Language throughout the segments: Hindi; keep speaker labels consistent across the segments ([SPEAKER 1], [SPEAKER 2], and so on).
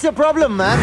[SPEAKER 1] What's your problem, man?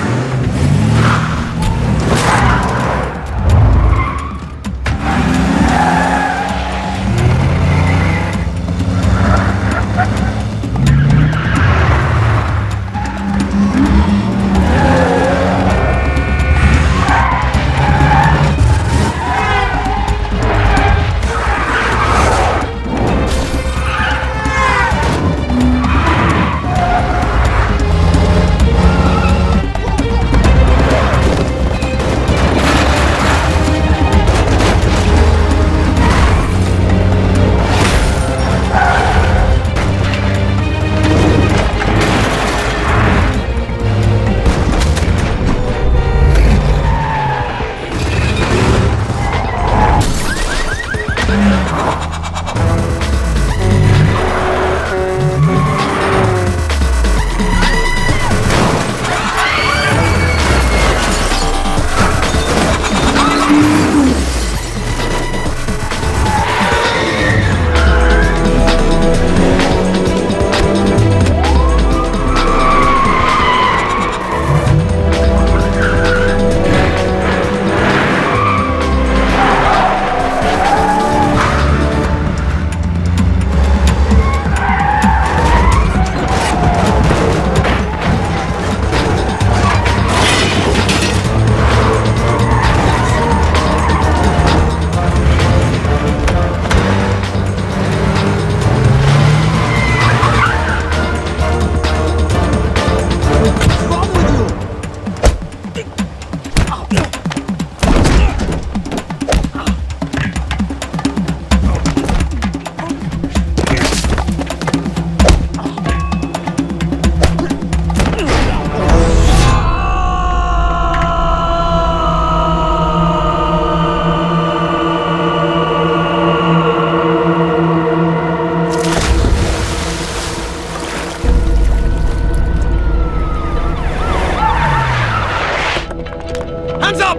[SPEAKER 2] Hands up!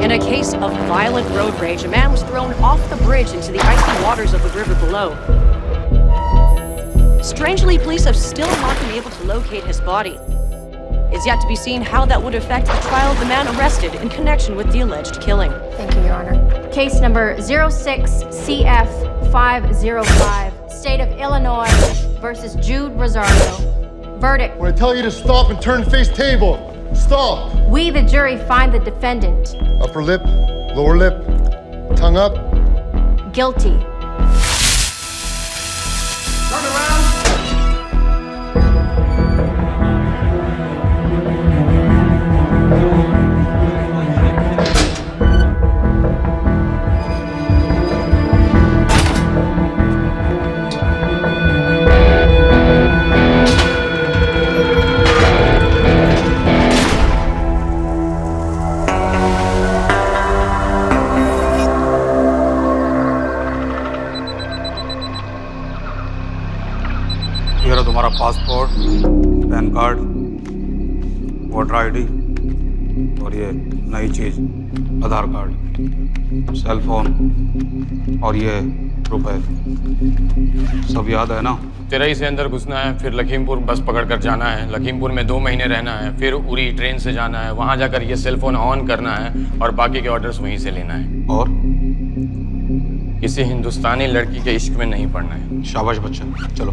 [SPEAKER 3] In a case of violent road rage, a man was thrown off the bridge into the icy waters of the river below. Strangely, police have still not been able to locate his body. It's yet to be seen how that would affect the trial of the man arrested in connection with the alleged killing.
[SPEAKER 4] Thank you, Your Honor. Case number 06-CF-505, State of Illinois versus Jude Rosario. Verdict.
[SPEAKER 5] When I tell you to stop and turn face table, stop.
[SPEAKER 4] We, the jury, find the defendant
[SPEAKER 5] Upper lip, lower lip, tongue up.
[SPEAKER 4] guilty.
[SPEAKER 2] Turn around!
[SPEAKER 6] ये रहा तुम्हारा passport, pan card, voter ID और ये नई चीज आधार कार्ड, सेल फोन और ये रुपए। सब याद है ना?
[SPEAKER 2] तिरई से अंदर घुसना है, फिर लखीमपुर बस पकड़कर जाना है, लखीमपुर में 2 महीने रहना है, फिर उरी ट्रेन से जाना है, वहां जाकर ये सेल फोन ऑन करना है और बाकी के ऑर्डर्स वहीं से लेना है।
[SPEAKER 6] और
[SPEAKER 2] किसी हिंदुस्तानी लड़की के इश्क में नहीं पड़ना है।
[SPEAKER 6] शाबाश बच्चा, चलो।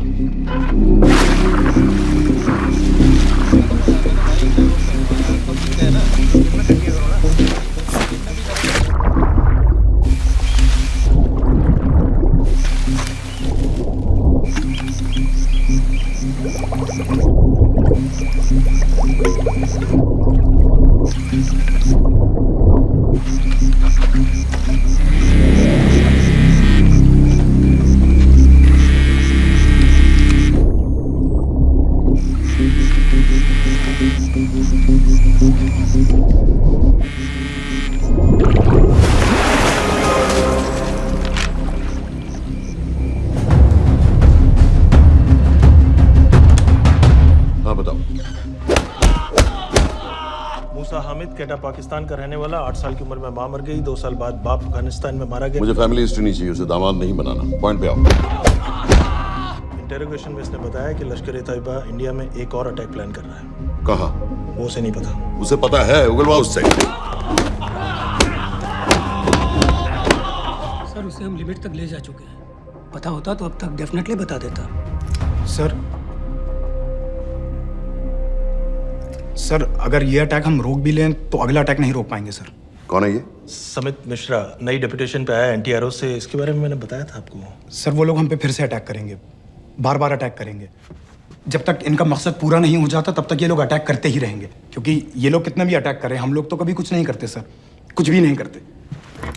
[SPEAKER 7] मूसा हामिद केटा पाकिस्तान का रहने वाला, 8 साल की उम्र में मां मर गई, 2 साल बाद बाप अफगानिस्तान में मारा गया।
[SPEAKER 8] मुझे फैमिली हिस्ट्री नहीं चाहिए, उसे दामाद नहीं बनाना। पॉइंट पे आओ।
[SPEAKER 7] इंटेरोगेशन में इसने बताया कि लश्कर-ए-तैयबा इंडिया में एक और अटैक प्लान कर रहा है।
[SPEAKER 5] कहाँ?
[SPEAKER 7] वो उसे नहीं पता।
[SPEAKER 5] उसे पता है, उगलवा उससे।
[SPEAKER 1] सर उसे हम लिमिट तक ले जा चुके हैं। पता होता तो अब तक डेफिनेटली बता देता।
[SPEAKER 8] सर अगर ये अटैक हम रोक भी लें तो अगला अटैक नहीं रोक पाएंगे सर।
[SPEAKER 5] कौन है ये?
[SPEAKER 7] समित मिश्रा नई डेपुटेशन पे आया एनटीआरओ से। इसके बारे में मैंने बताया था आपको।
[SPEAKER 8] सर वो लोग हम पे फिर से अटैक करेंगे, बार बार अटैक करेंगे। जब तक इनका मकसद पूरा नहीं हो जाता तब तक ये लोग अटैक करते ही रहेंगे, क्योंकि ये लोग कितना भी अटैक करें हम लोग तो कभी कुछ नहीं करते सर, कुछ भी नहीं करते।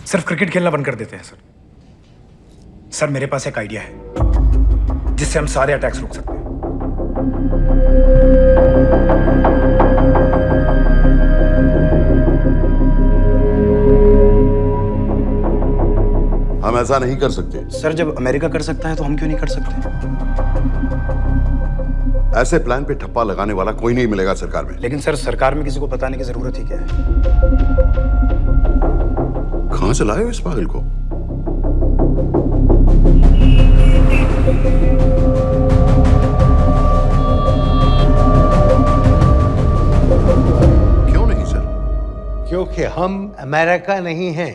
[SPEAKER 8] सिर्फ क्रिकेट खेलना बंद कर देते हैं सर। सर मेरे पास एक आइडिया है जिससे हम सारे अटैक्स रोक सकते हैं।
[SPEAKER 5] हम ऐसा नहीं कर सकते।
[SPEAKER 8] सर जब अमेरिका कर सकता है तो हम क्यों नहीं कर सकते?
[SPEAKER 5] ऐसे प्लान पे ठप्पा लगाने वाला कोई नहीं मिलेगा सरकार में।
[SPEAKER 8] लेकिन सर सरकार में किसी को बताने की जरूरत ही क्या है?
[SPEAKER 5] कहां से लाए हो इस पागल को? क्यों नहीं सर?
[SPEAKER 9] क्योंकि हम अमेरिका नहीं हैं।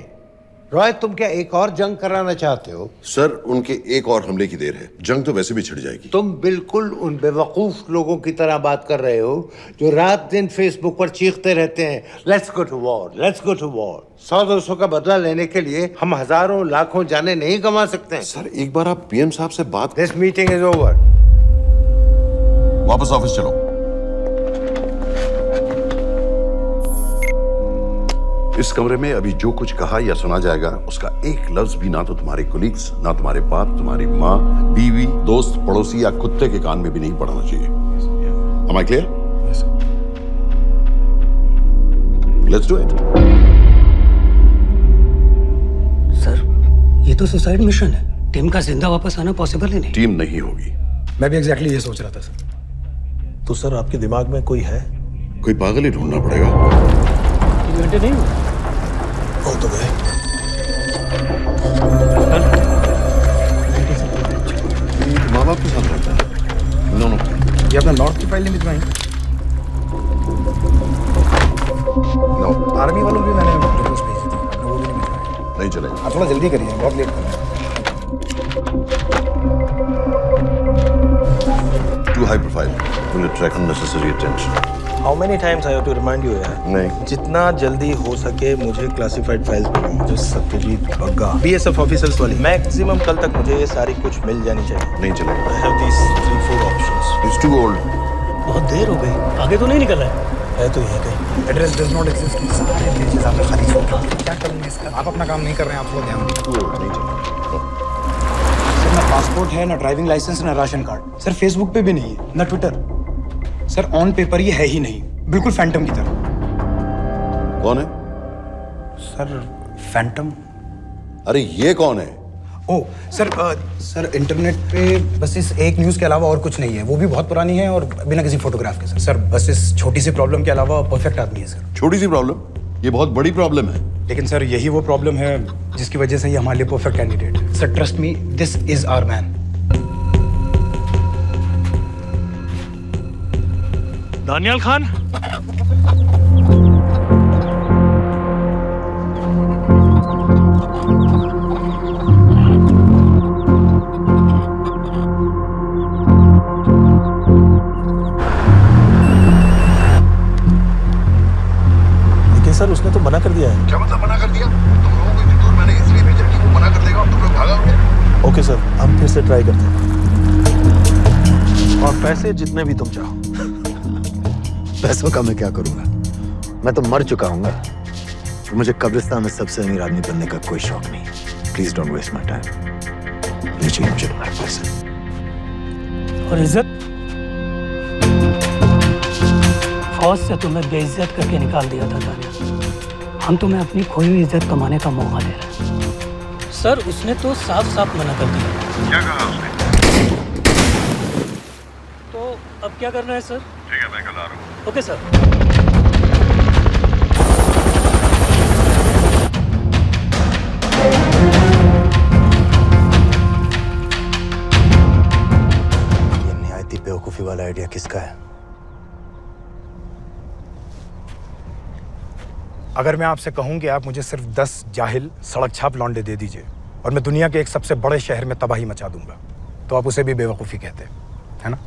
[SPEAKER 9] रॉय तुम क्या एक और जंग कराना चाहते हो?
[SPEAKER 5] सर उनके एक और हमले की देर है, जंग तो वैसे भी छिड़ जाएगी।
[SPEAKER 9] तुम बिल्कुल उन बेवकूफ लोगों की तरह बात कर रहे हो जो रात दिन फेसबुक पर चीखते रहते हैं let's go to war, let's go to war. 100-200 का बदला लेने के लिए हम हजारों लाखों जाने नहीं कमा सकते हैं।
[SPEAKER 5] सर एक बार आप पीएम साहब से बात।
[SPEAKER 9] This meeting is over.
[SPEAKER 5] वापस ऑफिस चलो। इस कमरे में अभी जो कुछ कहा या सुना जाएगा उसका एक लफ्ज भी ना तो तुम्हारे कोलीग्स, ना तुम्हारे बाप, तुम्हारी माँ, बीवी, दोस्त, पड़ोसी या कुत्ते के कान में भी नहीं पड़ना चाहिए। Am I clear?
[SPEAKER 8] Yes, sir.
[SPEAKER 5] Let's do it.
[SPEAKER 1] Sir ये तो सुसाइड मिशन है। टीम का जिंदा वापस आना पॉसिबल ही नहीं।
[SPEAKER 5] टीम नहीं होगी।
[SPEAKER 8] मैं भी एग्जैक्टली ये सोच रहा था सर।
[SPEAKER 7] तो सर आपके दिमाग में कोई है?
[SPEAKER 5] कोई पागल ही ढूंढना पड़ेगा।
[SPEAKER 1] 3 घंटे नहीं हुए।
[SPEAKER 7] हो तो गए।
[SPEAKER 5] माँ बाप के साथ रहता है। No no.
[SPEAKER 8] ये अपना नॉर्थ की फाइल नहीं भिजवाई?
[SPEAKER 5] नो
[SPEAKER 8] आर्मी वालों की मैंने रिक्वेस्ट भेजी थी, आपने वो भी नहीं भिजवाई।
[SPEAKER 5] नहीं चलेगा।
[SPEAKER 8] आप थोड़ा जल्दी करिए, बहुत लेट कर रहे हैं।
[SPEAKER 5] Too high profile. Will attract unnecessary attention.
[SPEAKER 7] How many times I have to remind you यार?
[SPEAKER 5] नहीं।
[SPEAKER 7] जितना जल्दी हो सके मुझे क्लासिफाइड फाइल्स भेजो। जो सत्यजीत बग्गा बीएसएफ ऑफिसर्स वाली। मैक्सिमम कल तक मुझे ये सारी कुछ मिल जानी चाहिए।
[SPEAKER 5] नहीं चलेगा।
[SPEAKER 7] I have these 3-4 options.
[SPEAKER 5] It's too old.
[SPEAKER 1] बहुत देर हो गई, आगे तो नहीं निकल रहा है।
[SPEAKER 7] है तो यहीं कहीं।
[SPEAKER 8] Address does not exist. सारे पेजेस आपने खाली छोड़ दिए। क्या करेंगे इसका? आप अपना काम नहीं कर रहे हैं, आप थोड़ा ध्यान दीजिए।
[SPEAKER 5] Too old. नहीं चलेगा।
[SPEAKER 8] सर ना पासपोर्ट है, ना ड्राइविंग लाइसेंस, ना राशन कार्ड। सर फेसबुक पे भी नहीं है, ना ट्विटर। सर ऑन पेपर ये है ही नहीं, बिल्कुल फैंटम की तरह।
[SPEAKER 5] कौन है?
[SPEAKER 8] Sir Phantom?
[SPEAKER 5] अरे ये कौन है?
[SPEAKER 8] ओ सर सर इंटरनेट पे बस इस एक न्यूज़ के अलावा और कुछ नहीं है, वो भी बहुत पुरानी है और बिना किसी फोटोग्राफ के। सर बस इस छोटी सी प्रॉब्लम के अलावा परफेक्ट आदमी है सर।
[SPEAKER 5] छोटी सी प्रॉब्लम? ये बहुत बड़ी प्रॉब्लम है।
[SPEAKER 8] लेकिन सर यही वो प्रॉब्लम है जिसकी वजह से ये हमारे लिए परफेक्ट कैंडिडेट है। Sir trust me, this is our man.
[SPEAKER 7] Daniyal Khan. लेकिन सर उसने तो मना कर दिया है।
[SPEAKER 5] क्या मतलब मना कर दिया? तुम लोगों को इतनी दूर मैंने इसलिए भेजा कि वो मना कर देगा और तुम लोग भागोगे।
[SPEAKER 7] ओके सर, हम फिर से ट्राई करते हैं। और पैसे जितने भी तुम चाहो।
[SPEAKER 10] पैसों का मैं क्या करूंगा? मैं तो मर चुका हूँ। मुझे कब्रिस्तान में सबसे अमीर आदमी बनने का कोई शौक नहीं। Please don't waste my time. नहीं चाहिए मुझे तुम्हारे पैसे।
[SPEAKER 1] और इज्जत? फौज से तुम्हें बेइज्जत करके निकाल दिया था दानिया। हम तुम्हें अपनी खोई हुई इज्जत कमाने का मौका दे रहे हैं। सर उसने तो साफ साफ मना कर दिया।
[SPEAKER 5] क्या कहा उसने?
[SPEAKER 1] तो अब क्या करना है सर?
[SPEAKER 5] ठीक है, मैं कल आ रहा हूँ।
[SPEAKER 1] Okay sir.
[SPEAKER 10] किसका है?
[SPEAKER 8] अगर मैं आपसे कहूं कि आप मुझे सिर्फ 10 जाहिल सड़क छाप लौंडे दे दीजिए और मैं दुनिया के एक सबसे बड़े शहर में तबाही मचा दूंगा, तो आप उसे भी बेवकूफ़ी कहते, है ना?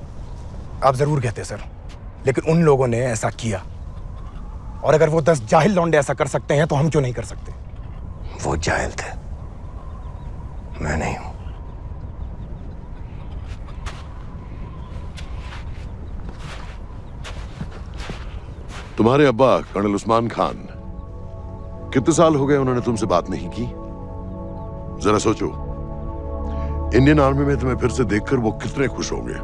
[SPEAKER 8] आप ज़रूर कहते सर, लेकिन उन लोगों ने ऐसा किया, और अगर वो 10 जाहिल लौंडे ऐसा कर सकते हैं तो हम क्यों नहीं कर सकते?
[SPEAKER 10] वो जाहिल थे, मैं नहीं हूं।
[SPEAKER 5] तुम्हारे अब्बा कर्नल उस्मान खान, कितने साल हो गए उन्होंने तुमसे बात नहीं की? जरा सोचो, इंडियन आर्मी में तुम्हें फिर से देखकर वो कितने खुश होंगे।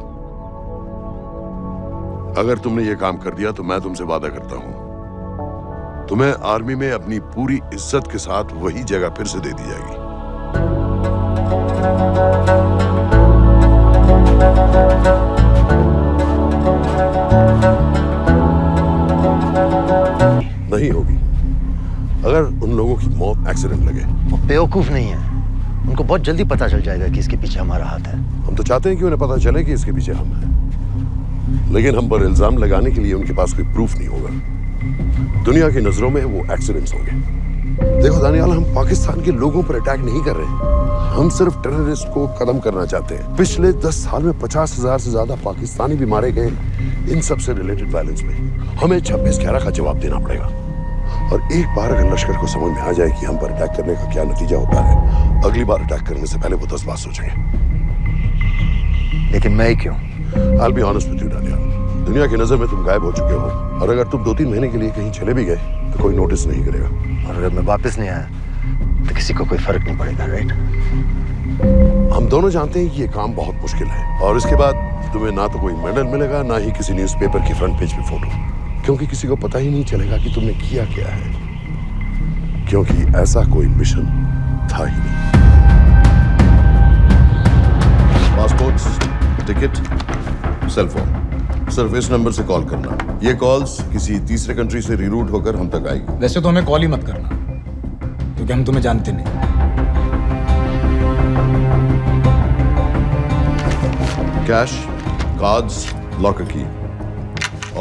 [SPEAKER 5] अगर तुमने ये काम कर दिया तो मैं तुमसे वादा करता हूं, तुम्हें आर्मी में अपनी पूरी इज्जत के साथ वही जगह फिर से दे दी जाएगी। नहीं होगी। अगर उन लोगों की मौत एक्सीडेंट लगे।
[SPEAKER 10] वो बेवकूफ नहीं है, उनको बहुत जल्दी पता चल जाएगा कि इसके पीछे हमारा हाथ है।
[SPEAKER 5] हम तो चाहते हैं कि उन्हें पता चले कि इसके पीछे हम हैं, लेकिन हम पर इल्जाम लगाने के लिए उनके पास कोई प्रूफ नहीं होगा। दुनिया की नजरों में वो एक्सीडेंट्स होंगे। देखो दानियाल, हम पाकिस्तान के लोगों पर अटैक नहीं कर रहे, हम सिर्फ टेररिस्ट को खत्म करना चाहते हैं। पिछले 10 साल में 50,000 से ज्यादा पाकिस्तानी भी मारे गए इन सब से रिलेटेड वायलेंस में। हमें 26/11 का जवाब देना पड़ेगा, और एक बार अगर लश्कर को समझ में आ जाए कि हम पर अटैक करने का क्या नतीजा होता है, अगली बार अटैक करने से पहले वो 10 बार सोचेंगे।
[SPEAKER 10] लेकिन मैं क्यों?
[SPEAKER 5] I'll be honest with you, Daniyal, दुनिया की नजर में तुम गायब हो चुके हो, और अगर तुम 2-3 महीने के लिए कहीं चले भी गए तो कोई नोटिस नहीं करेगा।
[SPEAKER 10] और अगर मैं वापस नहीं आया तो किसी को कोई फर्क नहीं पड़ेगा, राइट?
[SPEAKER 5] हम दोनों जानते हैं कि ये काम बहुत मुश्किल है, और इसके बाद तुम्हें ना तो कोई मेडल मिलेगा, ना ही किसी न्यूज़पेपर की फ्रंट पेज पे फोटो, क्योंकि किसी को पता ही नहीं चलेगा कि तुमने किया क्या है, क्योंकि ऐसा कोई मिशन था ही नहीं। पासपोर्ट्स, टिकट, सेल फोन, सिर्फ इस नंबर से कॉल करना। ये कॉल्स किसी तीसरे कंट्री से रीरूट होकर हम तक आएगी।
[SPEAKER 8] वैसे तो हमें कॉल ही मत करना, क्योंकि हम तुम्हें जानते नहीं।
[SPEAKER 5] कैश, कार्ड्स, लॉकर की,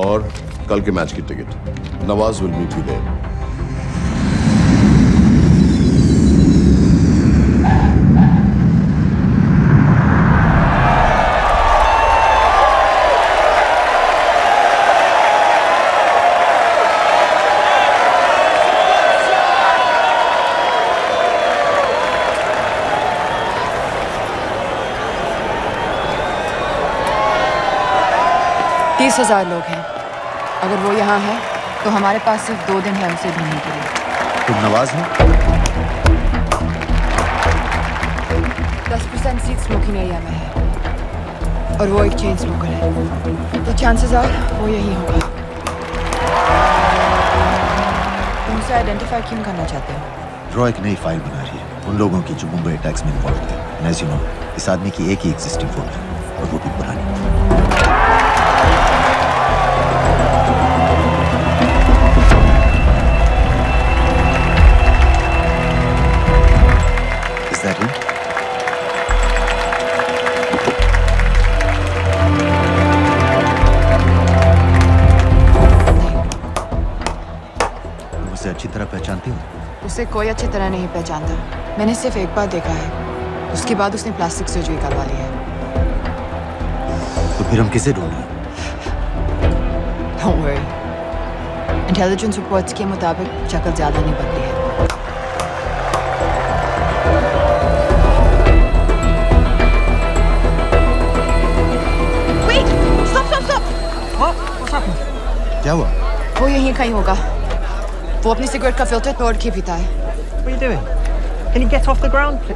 [SPEAKER 5] और कल के मैच की टिकट। Nawaz will meet you there.
[SPEAKER 11] तीस 30,000 लोग हैं। अगर वो यहाँ है तो हमारे पास सिर्फ 2 दिन है उसे ढूंढने के लिए।
[SPEAKER 10] तुम नवाज हो?
[SPEAKER 11] 10% सीट स्मोकिंग एरिया में है, और वो एक चेन स्मोकर है, तो चांसेस आर वो यही होगा। तुम उसे आइडेंटिफाई क्यों करना चाहते हो?
[SPEAKER 10] रॉ एक नई फाइल बना रही है उन लोगों की जो मुंबई अटैक्स में इन्वॉल्व थे। एज यू नो, इस आदमी की एक ही एग्जिस्टिंग फोन है, और वो भी पुरानी। अच्छी तरह पहचानती हूँ?
[SPEAKER 11] उसे कोई अच्छी तरह नहीं पहचानता। मैंने सिर्फ एक बार देखा है, उसके बाद उसने प्लास्टिक सर्जरी करवा ली है।
[SPEAKER 10] तो फिर हम किसे ढूंढें?
[SPEAKER 11] Don't worry. इंटेलिजेंस रिपोर्ट्स के मुताबिक शक्ल ज्यादा नहीं बदली है। Wait! Stop!
[SPEAKER 1] What's happening?
[SPEAKER 10] क्या हुआ?
[SPEAKER 11] वो यहीं कहीं होगा। वो अपनी सिगरेट का फिल्टर तोड़ के पीता है।
[SPEAKER 1] What are you doing? Can you get off the ground?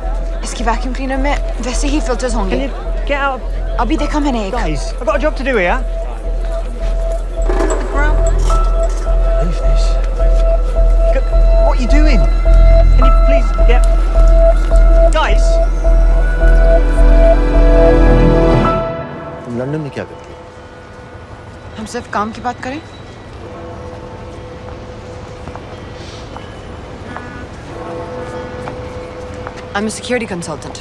[SPEAKER 11] इसकी वैक्यूम क्लीनर में वैसे ही फिल्टर्स होंगे।
[SPEAKER 1] Can you get out?
[SPEAKER 11] अभी देखा मैंने एक।
[SPEAKER 1] Guys, I've got a job to do here. Leave this. What are you doing? Can you please get... Guys!
[SPEAKER 10] तुम लंदन में क्या करती हो?
[SPEAKER 11] हम सिर्फ काम की बात करें? I'm a security consultant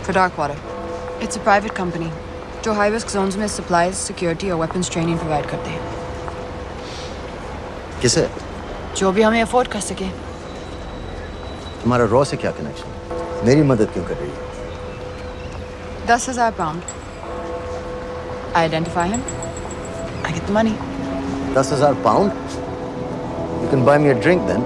[SPEAKER 11] for Darkwater. It's a private company. जो हाई रिस्क जोन्स में सप्लाईज, सिक्योरिटी और वेपन्स ट्रेनिंग प्रोवाइड करते हैं।
[SPEAKER 10] किसे?
[SPEAKER 11] जो भी हमें अफोर्ड कर सके।
[SPEAKER 10] तुम्हारा रॉ से क्या कनेक्शन? मेरी मदद क्यों कर रही है?
[SPEAKER 11] 10,000 pound. I identify him. I get the money.
[SPEAKER 10] 10,000 pound? You can buy me a drink then.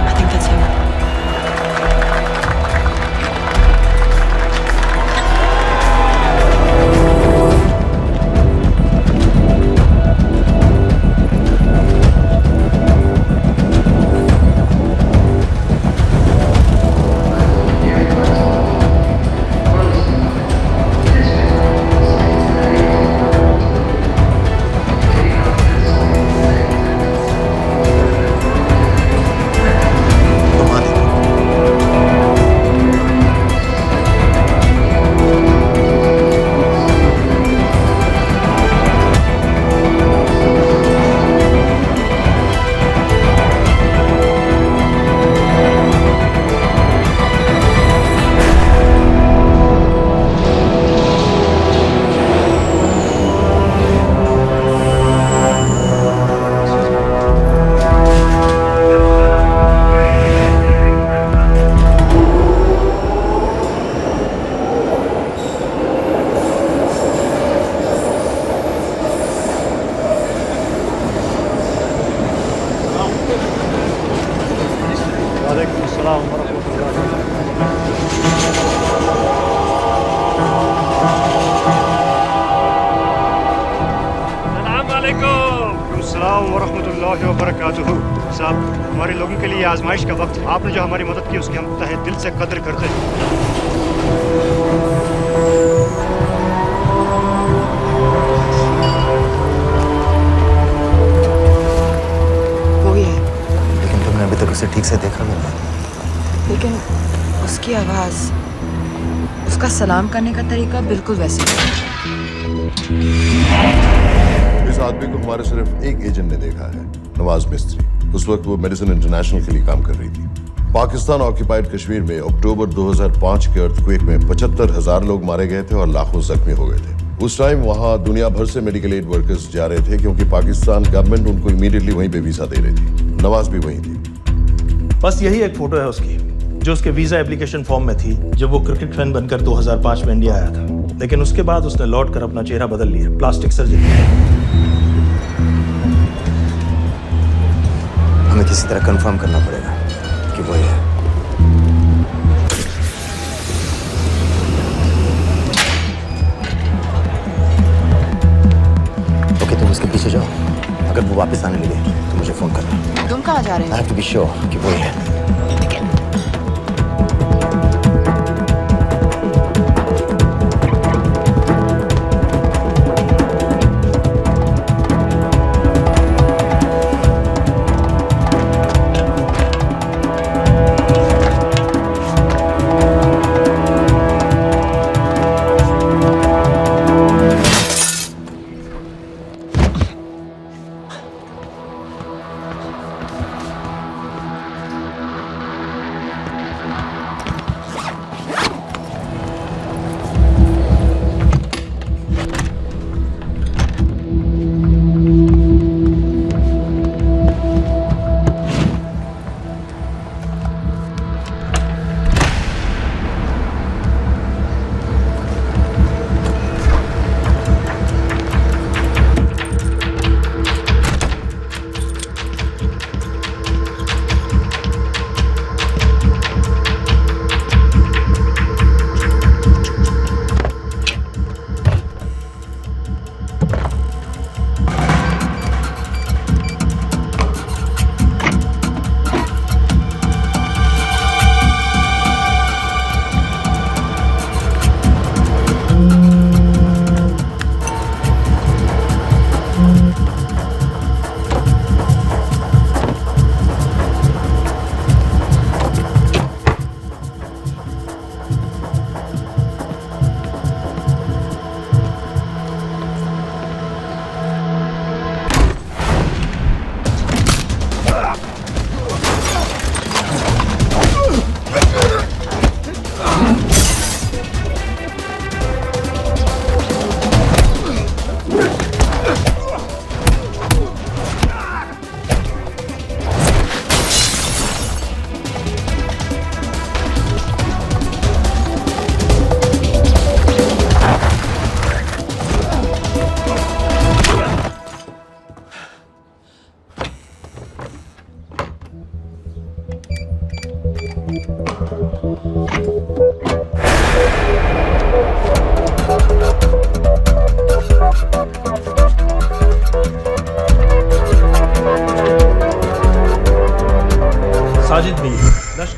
[SPEAKER 11] I think that's him.
[SPEAKER 10] घुमा दे।
[SPEAKER 12] अस्सलाम वरहमतुल्लाहि वबरकातुहू। साहब, हमारे लोगों के लिए आजमाइश का वक्त है। आपने जो हमारी मदद की उसकी हम तहे दिल से कद्र करते हैं।
[SPEAKER 11] वो ही है,
[SPEAKER 10] लेकिन तुमने अभी तक उसे ठीक से देखा भी नहीं।
[SPEAKER 11] लेकिन उसकी आवाज, उसका सलाम करने का तरीका बिल्कुल वैसे ही है।
[SPEAKER 5] इस आदमी को हमारे सिर्फ एक एजेंट ने देखा है, नवाज मिस्त्री। उस वक्त वो मेडिसिन इंटरनेशनल के लिए काम कर रही थी। पाकिस्तान ऑक्यूपाइड कश्मीर में अक्टूबर 2005 के अर्थक्वेक में 75,000 लोग मारे गए थे और लाखों जख्मी हो गए थे। उस टाइम वहां दुनिया भर से मेडिकल एड वर्कर्स जा रहे थे क्योंकि पाकिस्तान गवर्नमेंट उनको इमीडिएटली वहीं पे वीजा दे रही थी। नवाज भी वहीं थी।
[SPEAKER 7] बस यही एक फोटो है उसकी, जो उसके वीजा एप्लीकेशन फॉर्म में थी जब वो क्रिकेट फैन बनकर 2005 में इंडिया आया था। लेकिन उसके बाद उसने लौट कर अपना चेहरा बदल लिया, प्लास्टिक सर्जरी।
[SPEAKER 10] हमें किसी तरह कंफर्म करना पड़ेगा कि वो है। ओके, तुम उसके पीछे जाओ। अगर वो वापस आने लगे तो मुझे फोन करना।
[SPEAKER 11] तुम कहाँ जा रहे
[SPEAKER 10] आई
[SPEAKER 11] हो?
[SPEAKER 10] हैव टू बी श्योर कि वो है।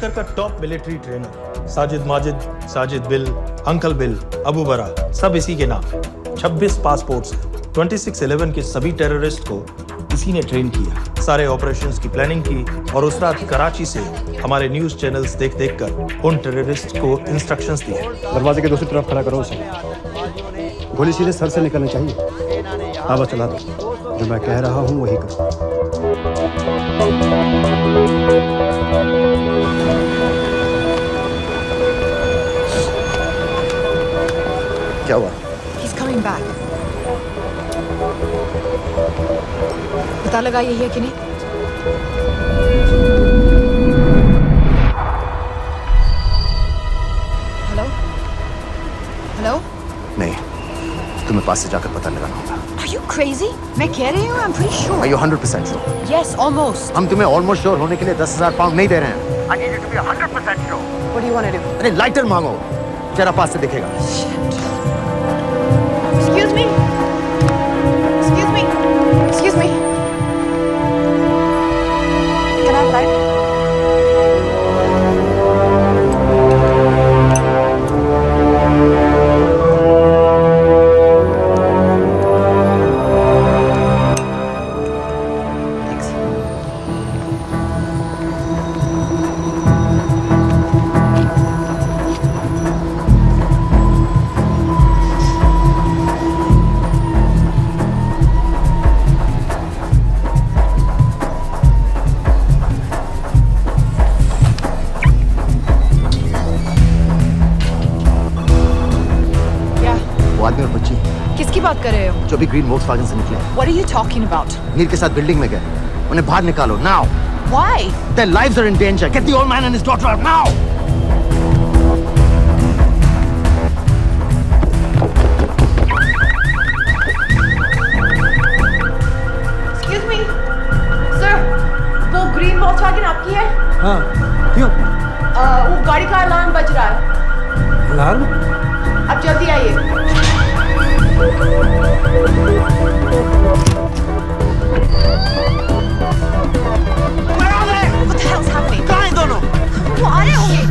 [SPEAKER 7] लश्कर का top military trainer Sajid Majid, Sajid bill, uncle bill, Abu बरा, सब इसी के नाम है। 26 पासपोर्ट्स हैं। 26/11 के सभी टेररिस्ट को इसी ने ट्रेन किया, सारे ऑपरेशंस की प्लानिंग की और उस रात कराची से हमारे न्यूज चैनल्स देख देख कर उन टेररिस्ट को इंस्ट्रक्शंस दिए।
[SPEAKER 12] दरवाजे के दूसरी तरफ खड़ा करो उसे। गोली सीधे सर से निकलनी चाहिए। आवाज चला दो, जो मैं कह रहा हूँ वही करो।
[SPEAKER 10] क्या हुआ?
[SPEAKER 11] He's coming back. पता लगा यही है कि नहीं? हेलो? हेलो?
[SPEAKER 10] नहीं, तुम्हें पास से जाकर पता लगाना होगा।
[SPEAKER 11] Are you crazy? मैं कह रही हूँ, I'm pretty sure.
[SPEAKER 10] Are you 100% sure?
[SPEAKER 11] Yes, almost.
[SPEAKER 10] हम तुम्हें ऑलमोस्ट श्योर होने के लिए 10,000 पाउंड नहीं दे रहे हैं। I need you to be 100% sure.
[SPEAKER 11] What do you want to do?
[SPEAKER 10] अरे लाइटर मांगो, चेहरा पास से दिखेगा।
[SPEAKER 11] Excuse me. Excuse me. Excuse me. Can I have light? Thanks. Yeah.
[SPEAKER 10] वो आदमी और बच्ची
[SPEAKER 11] किसकी बात कर रहे हो?
[SPEAKER 10] जो भी ग्रीन वोक्सवैगन से निकले,
[SPEAKER 11] What are you talking about?
[SPEAKER 10] Mir के साथ बिल्डिंग में गए, उन्हें बाहर निकालो now.
[SPEAKER 11] Why?
[SPEAKER 10] Their lives are in danger. Get the old man and his daughter out now.
[SPEAKER 11] Excuse me. Sir, वो ग्रीन वॉल्क्सवैगन आपकी है?
[SPEAKER 1] हाँ, क्यों?
[SPEAKER 11] वो गाड़ी का अलार्म बज रहा है।
[SPEAKER 1] अलार्म?
[SPEAKER 11] अब जल्दी आइए। What the hell's happening?
[SPEAKER 10] कहाँ हैं दोनों?
[SPEAKER 11] वो आ रहे होंगे।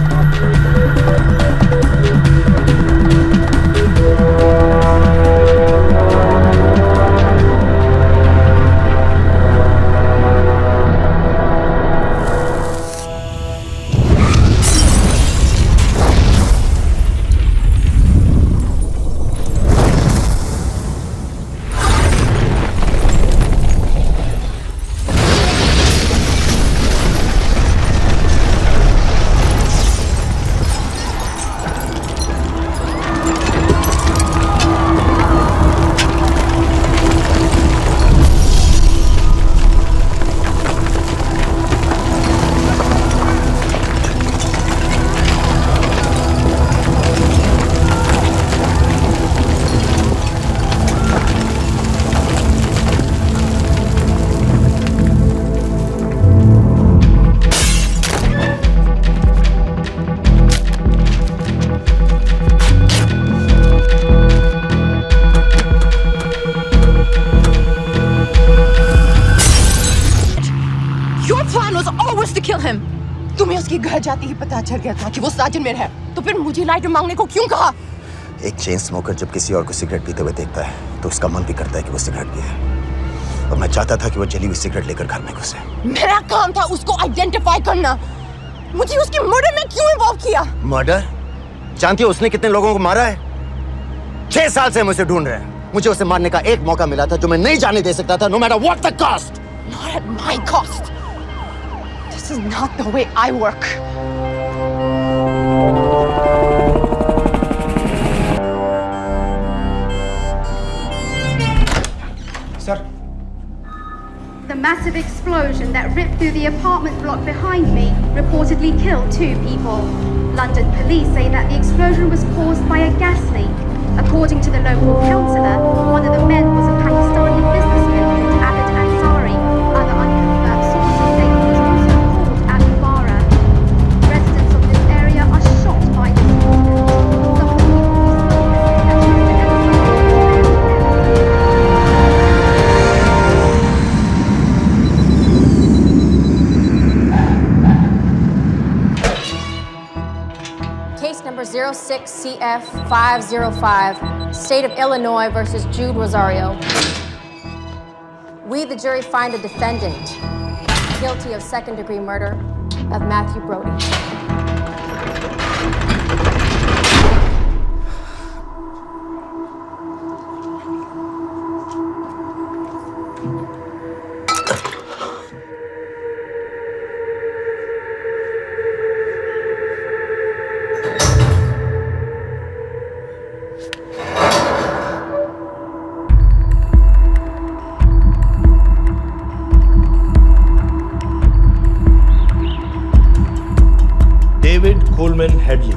[SPEAKER 11] Your plan was always to kill him. तुम्हें उसके घर जाते ही पता चल गया था कि वो साजिद में है, तो फिर मुझे लाइटर मांगने को क्यों कहा?
[SPEAKER 10] एक चेन स्मोकर जब किसी और को सिगरेट पीते हुए देखता है तो उसका मन भी करता है कि वो सिगरेट पिए, और मैं चाहता था कि वो जली हुई सिगरेट लेकर घर में घुसे।
[SPEAKER 11] मेरा काम था उसको आइडेंटिफाई करना। मुझे उसके मर्डर में क्यों इन्वॉल्व किया?
[SPEAKER 10] मर्डर? जानती हो उसने कितने लोगों को मारा है? 6 साल से हम उसे ढूंढ रहे हैं। मुझे उसे मारने का एक मौका मिला था जो मैं नहीं जाने दे सकता था, no matter what the cost.
[SPEAKER 11] Not at my cost. This is not the way I work.
[SPEAKER 8] Sir,
[SPEAKER 13] The massive explosion that ripped through the apartment block behind me reportedly killed 2 people. London police say that the explosion was caused by a gas leak. According to the local councillor, one of the men was a Pakistani businessman called Abid Ansari. Other unconfirmed sources say he was also called Abu Bara. Residents of this area are shocked by this incident. Some of the people who spoke that used the
[SPEAKER 4] 26 CF 505, State of Illinois versus Jude Rosario. We, the jury, find the defendant guilty of second-degree murder of Matthew Brody.
[SPEAKER 7] David Coleman Headley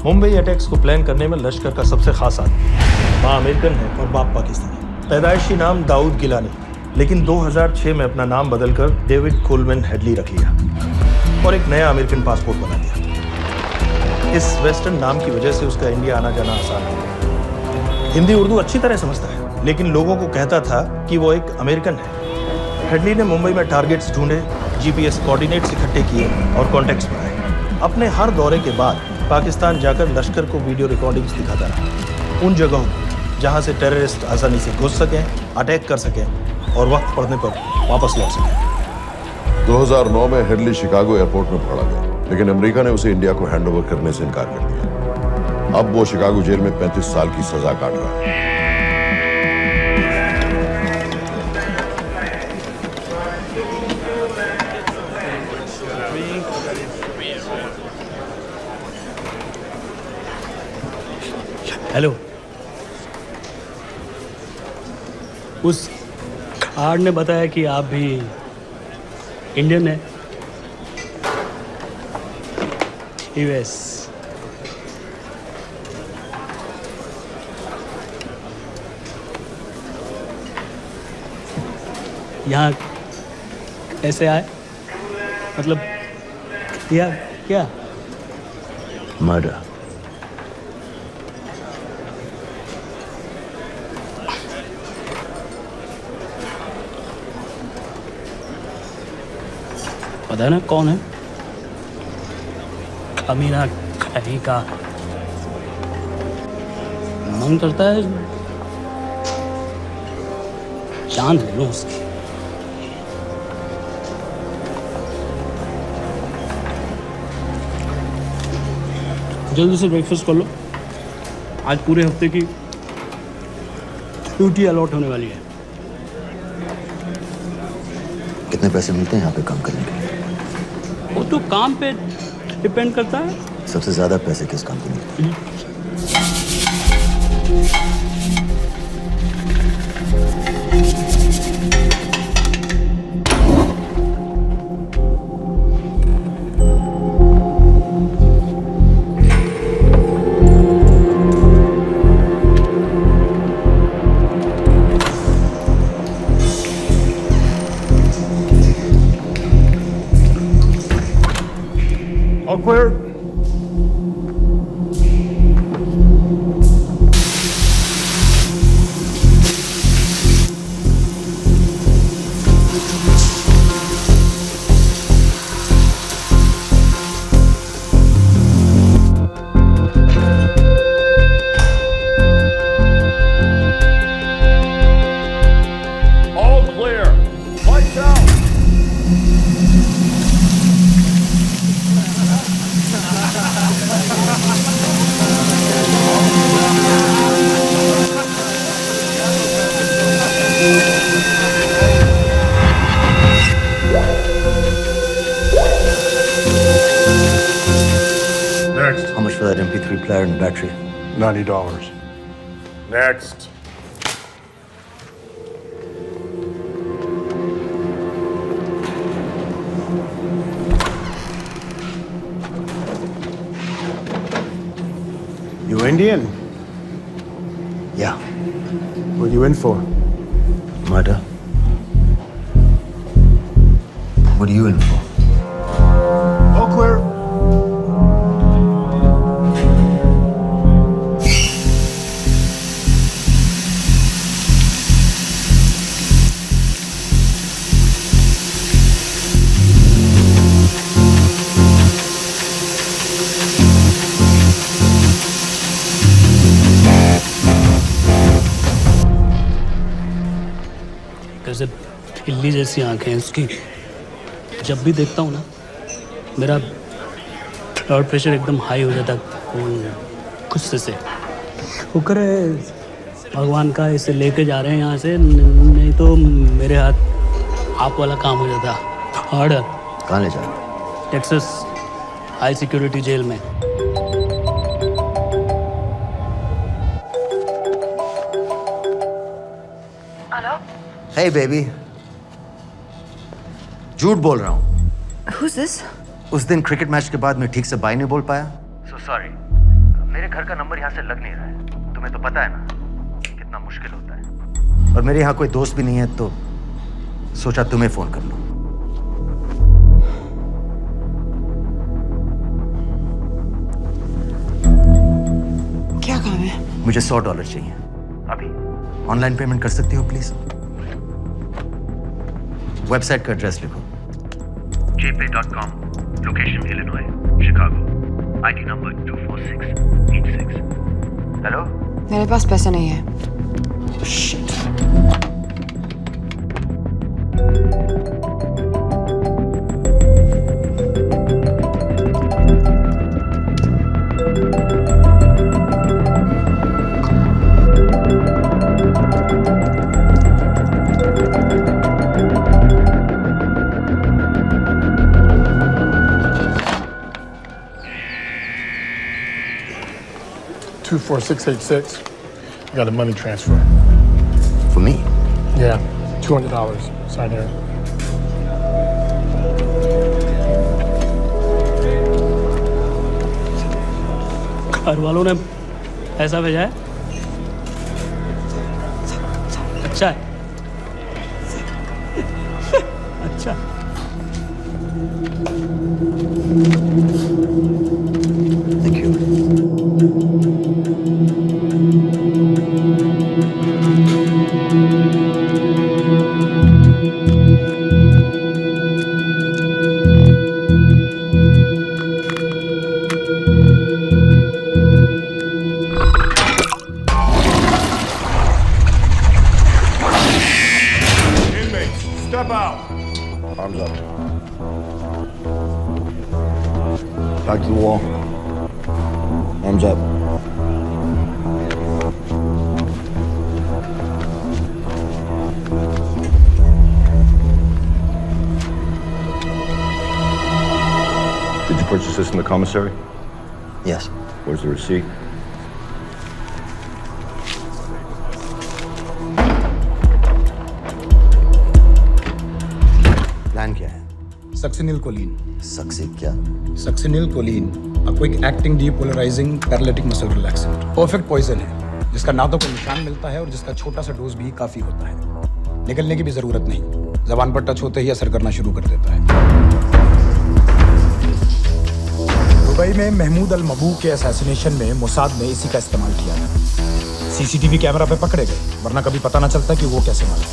[SPEAKER 7] Mumbai attacks को प्लान करने में लश्कर का सबसे खास आदमी। माँ अमेरिकन है और बाप पाकिस्तानी। पैदाइशी नाम दाऊद गिलानी, लेकिन 2006 में अपना नाम बदलकर डेविड कोलमैन हेडली रख लिया और एक नया अमेरिकन पासपोर्ट बना लिया। इस वेस्टर्न नाम की वजह से उसका इंडिया आना जाना आसान है। हिंदी उर्दू अच्छी तरह समझता है, लेकिन लोगों को कहता था कि वो एक अमेरिकन है। हेडली ने मुंबई में टारगेट्स ढूंढे, जीपीएस कोऑर्डिनेट्स इकट्ठे किए और कॉन्टैक्ट्स बनाए। अपने हर दौरे के बाद पाकिस्तान जाकर लश्कर को वीडियो रिकॉर्डिंग्स दिखाता रहा, उन जगहों जहां से टेररिस्ट आसानी से घुस सकें, अटैक कर सकें और वक्त पड़ने पर वापस लौट सकें।
[SPEAKER 5] 2009 में हेडली शिकागो एयरपोर्ट में पकड़ा गया, लेकिन अमेरिका ने उसे इंडिया को हैंडओवर करने से इनकार कर दिया। अब वो शिकागो जेल में 35 साल की सजा काट रहा है।
[SPEAKER 1] हेलो, उस कार्ड ने बताया कि आप भी इंडियन हैं। यूएस। यहाँ कैसे आए? मतलब क्या क्या?
[SPEAKER 10] मर्डर।
[SPEAKER 1] पता है ना कौन है? कमीना कहीं का। मन करता है जान ले लो उसकी। जल्दी से ब्रेकफास्ट कर लो, आज पूरे हफ्ते की ड्यूटी अलॉट होने वाली है।
[SPEAKER 10] कितने पैसे मिलते हैं यहाँ पे काम करने के लिए?
[SPEAKER 1] वो तो काम पे डिपेंड करता है।
[SPEAKER 10] सबसे ज्यादा पैसे किस काम पे मिलते हैं?
[SPEAKER 12] All clear. All clear. Lights out.
[SPEAKER 10] Next. How much for that MP3 player and battery?
[SPEAKER 12] $90. Next.
[SPEAKER 14] You Indian?
[SPEAKER 10] Yeah.
[SPEAKER 14] What are you in for?
[SPEAKER 10] Murder. What are you in for?
[SPEAKER 14] All clear.
[SPEAKER 1] जैसे बिल्ली जैसी आंखें हैं उसकी। जब भी देखता हूँ ना मेरा ब्लड प्रेशर एकदम हाई हो जाता गुस्से से। शुक्र है भगवान का इसे लेके जा रहे हैं यहाँ से, नहीं तो मेरे हाथ आप वाला काम हो जाता। हार्ड।
[SPEAKER 10] कहाँ ले जा रहे हो?
[SPEAKER 1] टेक्सास हाई सिक्योरिटी जेल में।
[SPEAKER 10] Hey baby, झूठ बोल रहा हूँ।
[SPEAKER 11] Who's this?
[SPEAKER 10] उस दिन क्रिकेट मैच के बाद मैं ठीक से बाय नहीं बोल पाया। So sorry, मेरे घर का नंबर यहाँ से लग नहीं रहा है। तुम्हें तो पता है ना कितना मुश्किल होता है। और मेरे यहाँ कोई दोस्त भी नहीं है तो सोचा तुम्हें फोन कर लूँ।
[SPEAKER 11] क्या काम है?
[SPEAKER 10] मुझे $100 चाहिए अभी। ऑनलाइन पेमेंट कर सकती हो प्लीज? वेबसाइट का एड्रेस लिखो।
[SPEAKER 15] jpay.com, location Illinois, Chicago, ID number 24686।
[SPEAKER 10] Hello?
[SPEAKER 11] मेरे पास पैसा नहीं है।
[SPEAKER 10] Shit.
[SPEAKER 14] I got a money transfer.
[SPEAKER 10] For me?
[SPEAKER 14] Yeah, $200. Sign here.
[SPEAKER 1] घर वालों ने पैसा भेजा है। अच्छा है। अच्छा।
[SPEAKER 10] Thank you.
[SPEAKER 14] Step out.
[SPEAKER 5] Arms up. Back to the wall. Arms up. Did you purchase this in the commissary?
[SPEAKER 10] Yes.
[SPEAKER 5] Where's the receipt?
[SPEAKER 10] Plan क्या है?
[SPEAKER 8] Succinylcholine.
[SPEAKER 10] सक्सी क्या?
[SPEAKER 8] Succinylcholine a quick acting depolarising paralytic muscle relaxant. Perfect poison है जिसका ना तो कोई निशान मिलता है और जिसका छोटा सा डोज भी काफी होता है। निकलने की भी जरूरत नहीं, जबान पर टच होते ही असर करना शुरू कर देता है। दुबई में महमूद अल मबूक के असैसिनेशन में मोसाद ने इसी का इस्तेमाल किया था। सीसीटीवी कैमरा पे पकड़े गए, वरना कभी पता ना चलता कि वो कैसे मारा।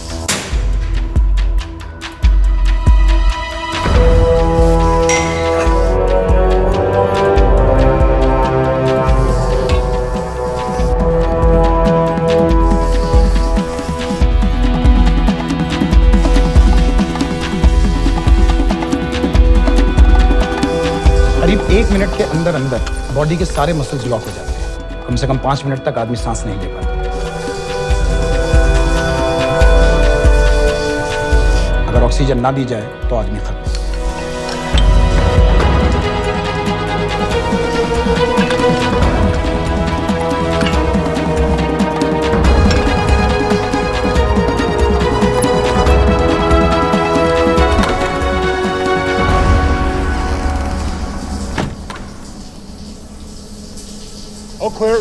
[SPEAKER 8] करीब 1 मिनट के अंदर अंदर बॉडी के सारे मसल्स लॉक हो जाते हैं। कम से कम 5 मिनट तक आदमी सांस नहीं ले पाता। अगर ऑक्सीजन ना दी जाए तो आदमी खत्म।
[SPEAKER 14] All clear.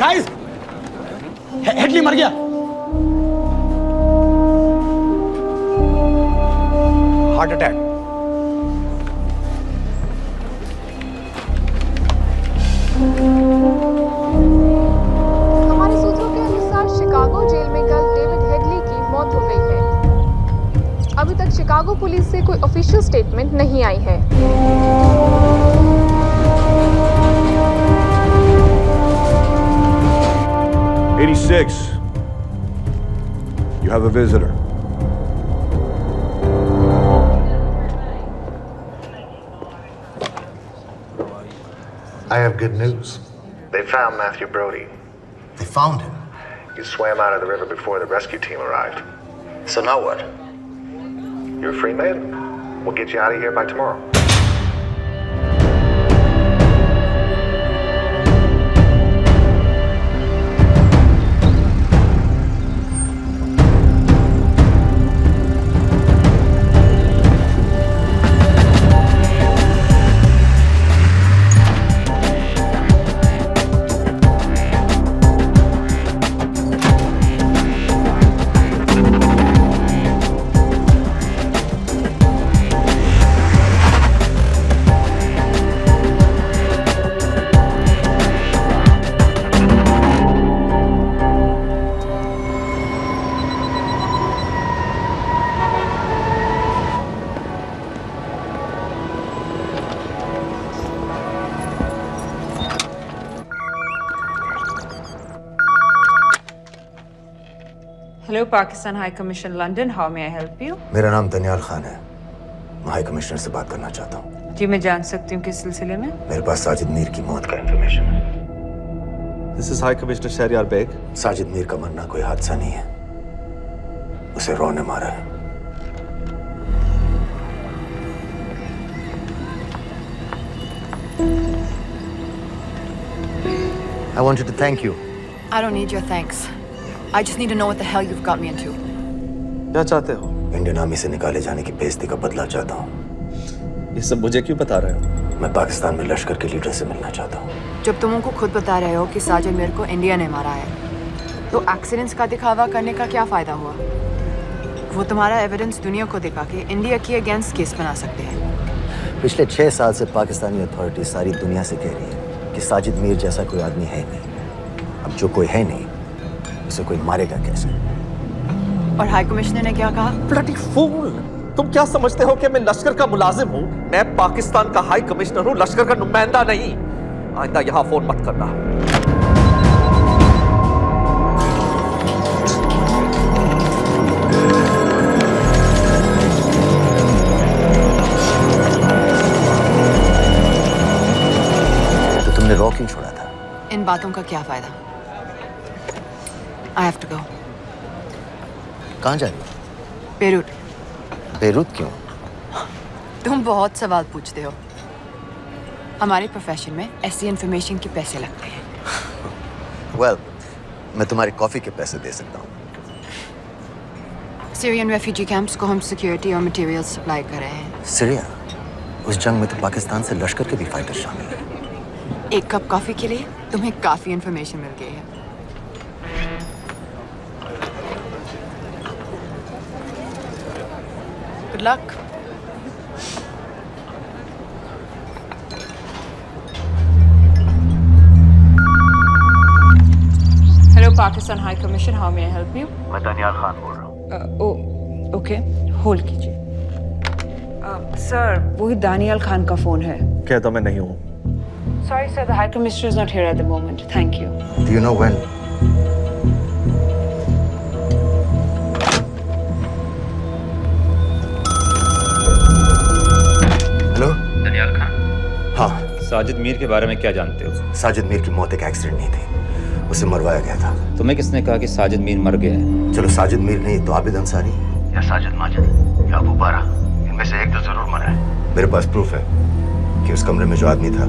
[SPEAKER 8] गाइस, हेडली मर गया। Heart attack.
[SPEAKER 11] हमारे सूत्रों के अनुसार शिकागो जेल में कल डेविड हेडली की मौत हो गई है। अभी तक शिकागो पुलिस से कोई ऑफिशियल स्टेटमेंट नहीं आई है।
[SPEAKER 14] 86. You have a visitor.
[SPEAKER 10] I have good news.
[SPEAKER 15] They found Matthew Brody.
[SPEAKER 10] They found him.
[SPEAKER 15] He swam out of the river before the rescue team arrived.
[SPEAKER 10] So now what?
[SPEAKER 15] You're a free man. We'll get you out of here by tomorrow.
[SPEAKER 11] Hello, Pakistan High Commission, London. How may I help you?
[SPEAKER 10] मेरा नाम दनियाल खान है। मैं हाई कमिश्नर से बात करना चाहता हूँ।
[SPEAKER 11] जी, मैं जान सकती हूँ किस सिलसिले में?
[SPEAKER 10] मेरे पास साजिद मीर की मौत का इंफॉर्मेशन है।
[SPEAKER 16] This is High Commissioner Shahryar Baig.
[SPEAKER 10] Sajid Mir का मरना कोई हादसा नहीं है। उसे रॉ ने मारा है। I wanted to thank you.
[SPEAKER 11] I don't need your thanks. I just need to know what the hell you've got me into.
[SPEAKER 16] क्या चाहते हो?
[SPEAKER 10] इंडियन आर्मी से निकाले जाने की बेइज्जती का बदला चाहता हूँ।
[SPEAKER 16] ये सब मुझे क्यों बता रहे हो?
[SPEAKER 10] मैं पाकिस्तान में लश्कर के लीडर से मिलना चाहता हूँ।
[SPEAKER 11] जब तुम उनको खुद बता रहे हो कि साजिद मीर को इंडिया ने मारा है, तो एक्सीडेंट्स का दिखावा करने का क्या फायदा हुआ? वो तुम्हारा एविडेंस दुनिया को दिखा के इंडिया के अगेंस्ट केस बना सकते हैं।
[SPEAKER 10] पिछले 6 साल से पाकिस्तानी अथॉरिटी सारी दुनिया से कह रही है कि साजिद मीर जैसा कोई आदमी है नहीं। अब जो कोई है नहीं, उसे कोई मारेगा कैसे?
[SPEAKER 11] और हाई कमिश्नर ने क्या कहा?
[SPEAKER 16] Bloody fool! तुम क्या समझते हो कि मैं लश्कर का मुलाजिम हूँ? मैं पाकिस्तान का हाई कमिश्नर हूँ, लश्कर का नुमाइंदा नहीं। आइंदा यहाँ फोन मत करना।
[SPEAKER 10] तो तुमने रॉ क्यों छोड़ा था?
[SPEAKER 11] इन बातों का क्या फायदा? I have to go.
[SPEAKER 10] कहाँ जा रही हो?
[SPEAKER 11] बेरूट।
[SPEAKER 10] बेरूत क्यों?
[SPEAKER 11] तुम बहुत सवाल पूछते हो। हमारे प्रोफेशन में ऐसी इन्फॉर्मेशन के पैसे लगते हैं।
[SPEAKER 10] Well, मैं तुम्हारी कॉफी के पैसे दे सकता हूँ।
[SPEAKER 11] सीरियन रेफ्यूजी कैंप्स को हम सिक्योरिटी और मटेरियल सप्लाई कर रहे हैं।
[SPEAKER 10] सीरिया? उस जंग में तो पाकिस्तान से लश्कर के भी फाइटर शामिल हैं।
[SPEAKER 11] एक कप कॉफी के लिए तुम्हें काफी इन्फॉर्मेशन मिल गई है। Good luck. Hello, Pakistan High Commission. How may I help you?
[SPEAKER 15] मैं दनियाल खान बोल रहा हूँ।
[SPEAKER 11] Oh, okay. Hold कीजिए। Sir, वही दानियाल खान का फोन है।
[SPEAKER 16] कहता मैं नहीं हूँ।
[SPEAKER 11] Sorry, sir. The High Commissioner is not here at the moment. Thank you.
[SPEAKER 10] Do you know when?
[SPEAKER 15] Daniyal Khan.
[SPEAKER 10] हाँ।
[SPEAKER 17] साजिद मीर के बारे में क्या जानते हो?
[SPEAKER 10] साजिद मीर की मौत एक एक्सीडेंट नहीं थी, उसे मरवाया गया था।
[SPEAKER 17] तुम्हें किसने कहा कि साजिद मीर मर गया है?
[SPEAKER 10] चलो साजिद मीर नहीं तो आबिद अंसारी
[SPEAKER 15] या साजिद माजिद या अबू बारा, इनमें से एक तो जरूर मरा है।
[SPEAKER 10] मेरे पास प्रूफ है कि उस कमरे में जो आदमी था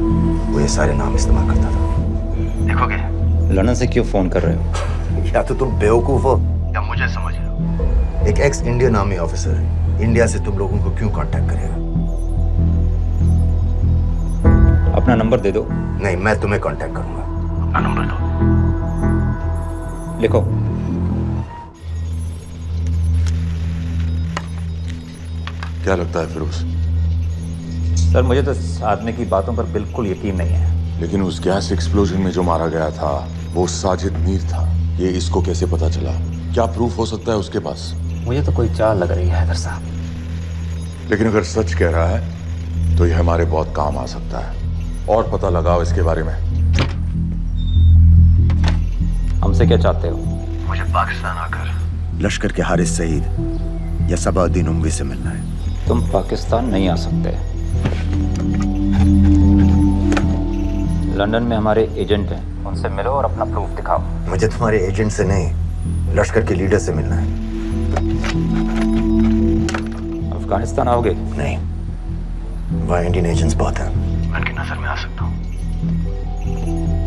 [SPEAKER 10] वो ये सारे नाम इस्तेमाल करता था।
[SPEAKER 15] देखोगे?
[SPEAKER 17] लंदन से क्यों फोन कर रहे हो?
[SPEAKER 10] या तो तुम बेवकूफ हो
[SPEAKER 15] या मुझे समझ लो।
[SPEAKER 10] एक एक्स इंडियन आर्मी ऑफिसर है, इंडिया से तुम लोगों को क्यों कांटेक्ट करेगा?
[SPEAKER 17] अपना नंबर दे दो।
[SPEAKER 10] नहीं, मैं तुम्हें कांटेक्ट करूंगा।
[SPEAKER 15] अपना नंबर दो।
[SPEAKER 17] लिखो।
[SPEAKER 14] क्या लगता है फिरोज?
[SPEAKER 17] सर मुझे तो इस आदमी की बातों पर बिल्कुल यकीन नहीं है।
[SPEAKER 14] लेकिन उस गैस एक्सप्लोजन में जो मारा गया था वो साजिद मीर था। ये इसको कैसे पता चला? क्या प्रूफ हो सकता है उसके पास?
[SPEAKER 17] मुझे तो कोई चाल लग रही है हैदर साहब।
[SPEAKER 14] लेकिन अगर सच कह रहा है तो ये हमारे बहुत काम आ सकता है। और पता लगाओ इसके बारे में।
[SPEAKER 17] हमसे क्या चाहते हो?
[SPEAKER 15] मुझे पाकिस्तान आकर
[SPEAKER 10] लश्कर के हारिस सईद या सबाउद्दीन उमवी से मिलना है।
[SPEAKER 17] तुम पाकिस्तान नहीं आ सकते। लंदन में हमारे एजेंट हैं, उनसे मिलो और अपना प्रूफ दिखाओ।
[SPEAKER 10] मुझे तुम्हारे एजेंट से नहीं, लश्कर के लीडर से मिलना है।
[SPEAKER 17] अफगानिस्तान आओगे?
[SPEAKER 10] नहीं, वहाँ इंडियन एजेंट्स बहुत हैं।
[SPEAKER 15] मैं उनकी नजर में आ सकता हूँ।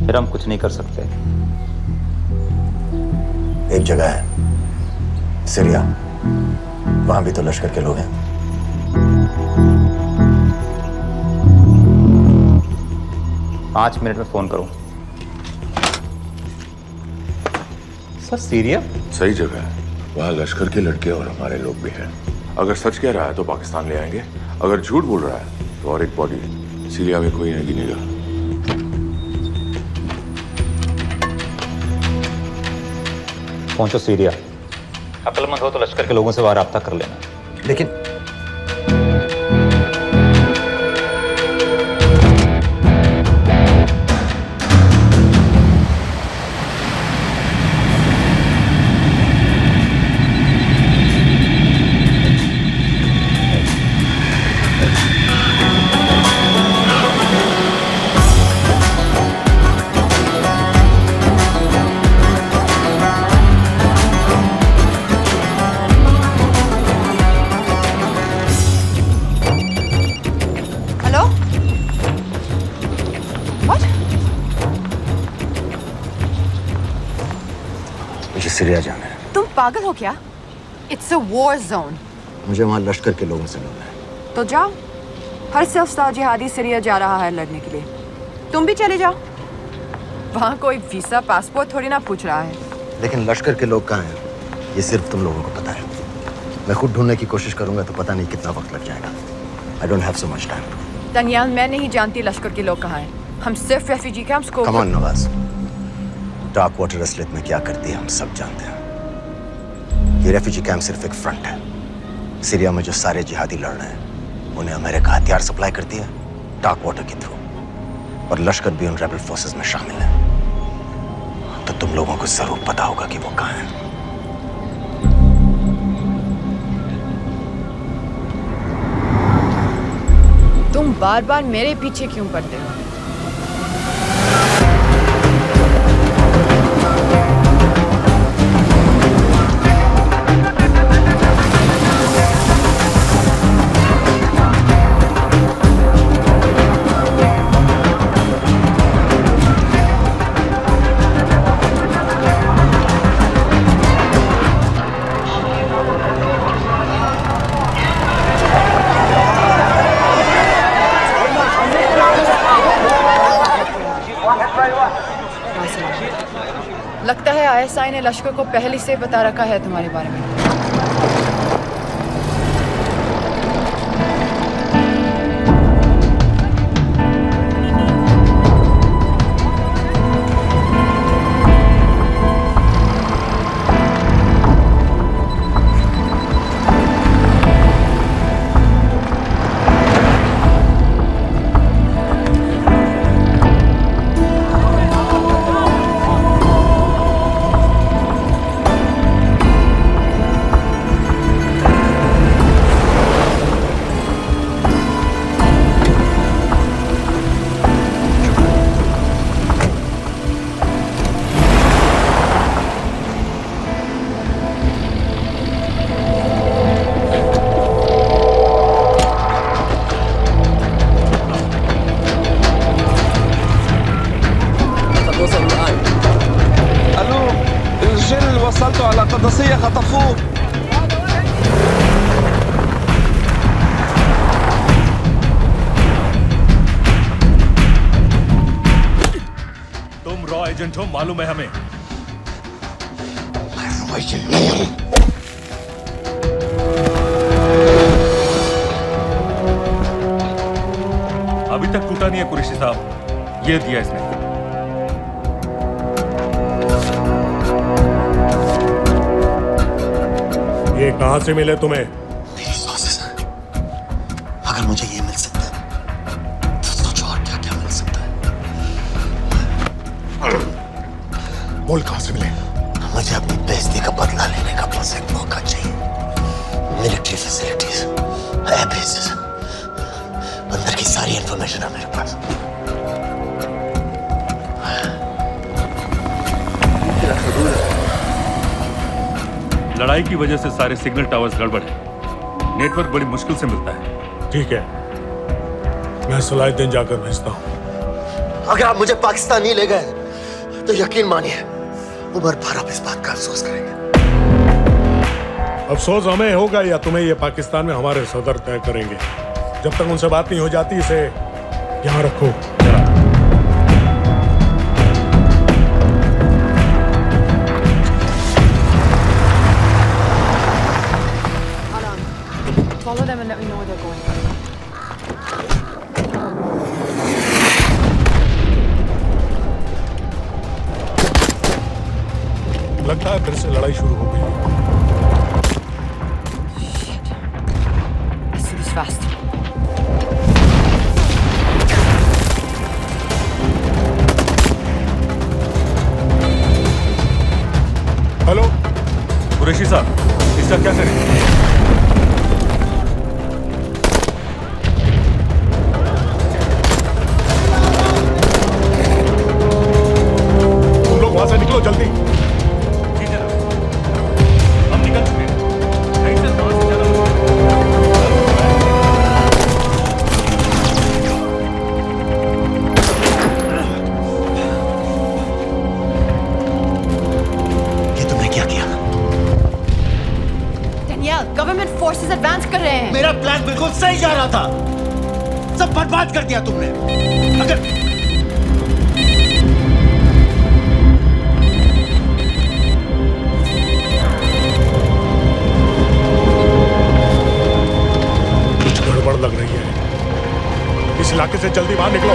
[SPEAKER 17] फिर हम कुछ नहीं कर सकते।
[SPEAKER 10] एक जगह है सीरिया, वहां भी तो लश्कर के लोग हैं।
[SPEAKER 17] पाँच मिनट में फोन करो। सर सीरिया
[SPEAKER 14] सही जगह है, वहाँ लश्कर के लड़के और हमारे लोग भी हैं। अगर सच कह रहा है तो पाकिस्तान ले आएंगे, अगर झूठ बोल रहा है तो और एक बॉडी सीरिया में कोई नहीं गिनेगा।
[SPEAKER 17] पहुंचो सीरिया। अक्लमंद हो तो लश्कर के लोगों से वहां राब्ता कर लेना।
[SPEAKER 10] लेकिन सीरिया जाना है।
[SPEAKER 11] तुम पागल हो क्या? It's a war zone.
[SPEAKER 10] मुझे वहाँ लश्कर के लोगों से मिलना है।
[SPEAKER 11] तो जाओ। हर सफ्तार जिहादी सीरिया जा रहा है लड़ने के लिए। तुम भी चले जाओ। वहाँ कोई वीसा पासपोर्ट थोड़ी ना पूछ रहा है।
[SPEAKER 10] लेकिन लश्कर के लोग कहाँ हैं? ये सिर्फ तुम लोगों को पता है। मैं खुद ढूंढने की कोशिश करूंगा तो पता नहीं कितना वक्त लग जाएगा। I don't have so much time.
[SPEAKER 11] Daniyal, मैं नहीं जानती लश्कर के लोग कहाँ हैं। हम सिर्फ रेफ्यूजी कैंप्स को।
[SPEAKER 10] Come on Nawaz, dark water असलियत में क्या करती है हम सब जानते हैं। ये रेफ्यूजी कैंप सिर्फ एक फ्रंट है। सीरिया में जो सारे जिहादी लड़ रहे हैं उन्हें अमेरिका हथियार सप्लाई करती है डार्क वाटर के थ्रू, और लश्कर भी उन रेबल फोर्सेस में शामिल है। तो तुम लोगों को जरूर पता होगा कि वो कहाँ है।
[SPEAKER 11] तुम बार बार मेरे पीछे क्यों पड़ते हो? लगता है आईएसआई ने लश्कर को पहले से बता रखा है तुम्हारे बारे में।
[SPEAKER 18] मालूम है हमें। अभी तक टूटा नहीं है कुरैशी साहब, ये दिया इसने।
[SPEAKER 19] ये कहां से मिले तुम्हें?
[SPEAKER 10] मेरी सॉसेस। अगर मुझे ये मिल सकता है तो सोचो और क्या क्या मिल सकता है।
[SPEAKER 19] बोल कहां से मिले?
[SPEAKER 10] मुझे अपनी बेइज्जती का बदला लेने का बस एक मौका चाहिए। मिलिट्री फैसिलिटीज, एयर बेसेस, अंदर की सारी इंफॉर्मेशन है मेरे पास।
[SPEAKER 18] लड़ाई की वजह से सारे सिग्नल टावर्स गड़बड़ है, नेटवर्क बड़ी मुश्किल से मिलता है।
[SPEAKER 19] ठीक है, मैं सलाहुद्दीन जाकर भेजता हूं।
[SPEAKER 10] अगर आप मुझे पाकिस्तान नहीं ले गए तो यकीन मानिए उमर भर आप इस बात का अफसोस करेंगे।
[SPEAKER 19] अफसोस हमें होगा या तुम्हें ये पाकिस्तान में हमारे सदर तय करेंगे। जब तक उनसे बात नहीं हो जाती इसे यहाँ रखो।
[SPEAKER 11] Follow them and let me know where they're going.
[SPEAKER 19] लगता है फिर से लड़ाई शुरू हो गई है।
[SPEAKER 11] Let's do this fast.
[SPEAKER 19] Hello
[SPEAKER 18] Qureshi साहब, इसका क्या करें?
[SPEAKER 19] तुम लोग वहां से निकलो जल्दी।
[SPEAKER 18] जी जनाब, हम निकल चुके हैं। नहीं सर, वहां से जाना
[SPEAKER 10] ये तुमने क्या किया?
[SPEAKER 11] Danielle, government forces advance कर रहे हैं।
[SPEAKER 10] मेरा प्लान बिल्कुल सही जा रहा था, सब बर्बाद कर दिया तुमने। अगर
[SPEAKER 19] गड़बड़ लग रही है, इस इलाके से जल्दी बाहर निकलो।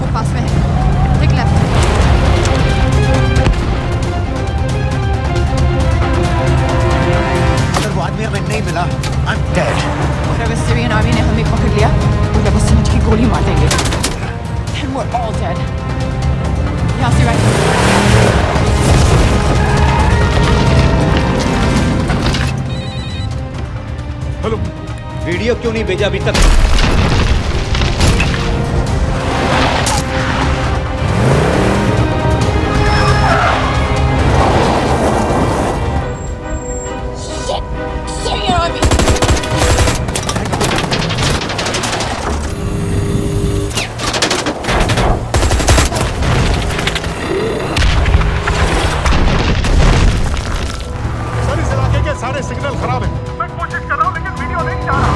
[SPEAKER 11] वो पास में है। Take left.
[SPEAKER 10] अगर वो आदमी हमें नहीं मिला, I'm dead.
[SPEAKER 11] और अगर Syrian army ने हमें पकड़ लिया तो वो बस समझ के गोली मार देंगे। Then we're all dead. यहाँ से right.
[SPEAKER 19] हेलो,
[SPEAKER 17] वीडियो क्यों नहीं भेजा अभी तक?
[SPEAKER 11] Syrian army.
[SPEAKER 19] सर इस इलाके के सारे सिग्नल खराब हैं। मैं कोशिश कर रहा हूं लेकिन वीडियो नहीं जा रहा।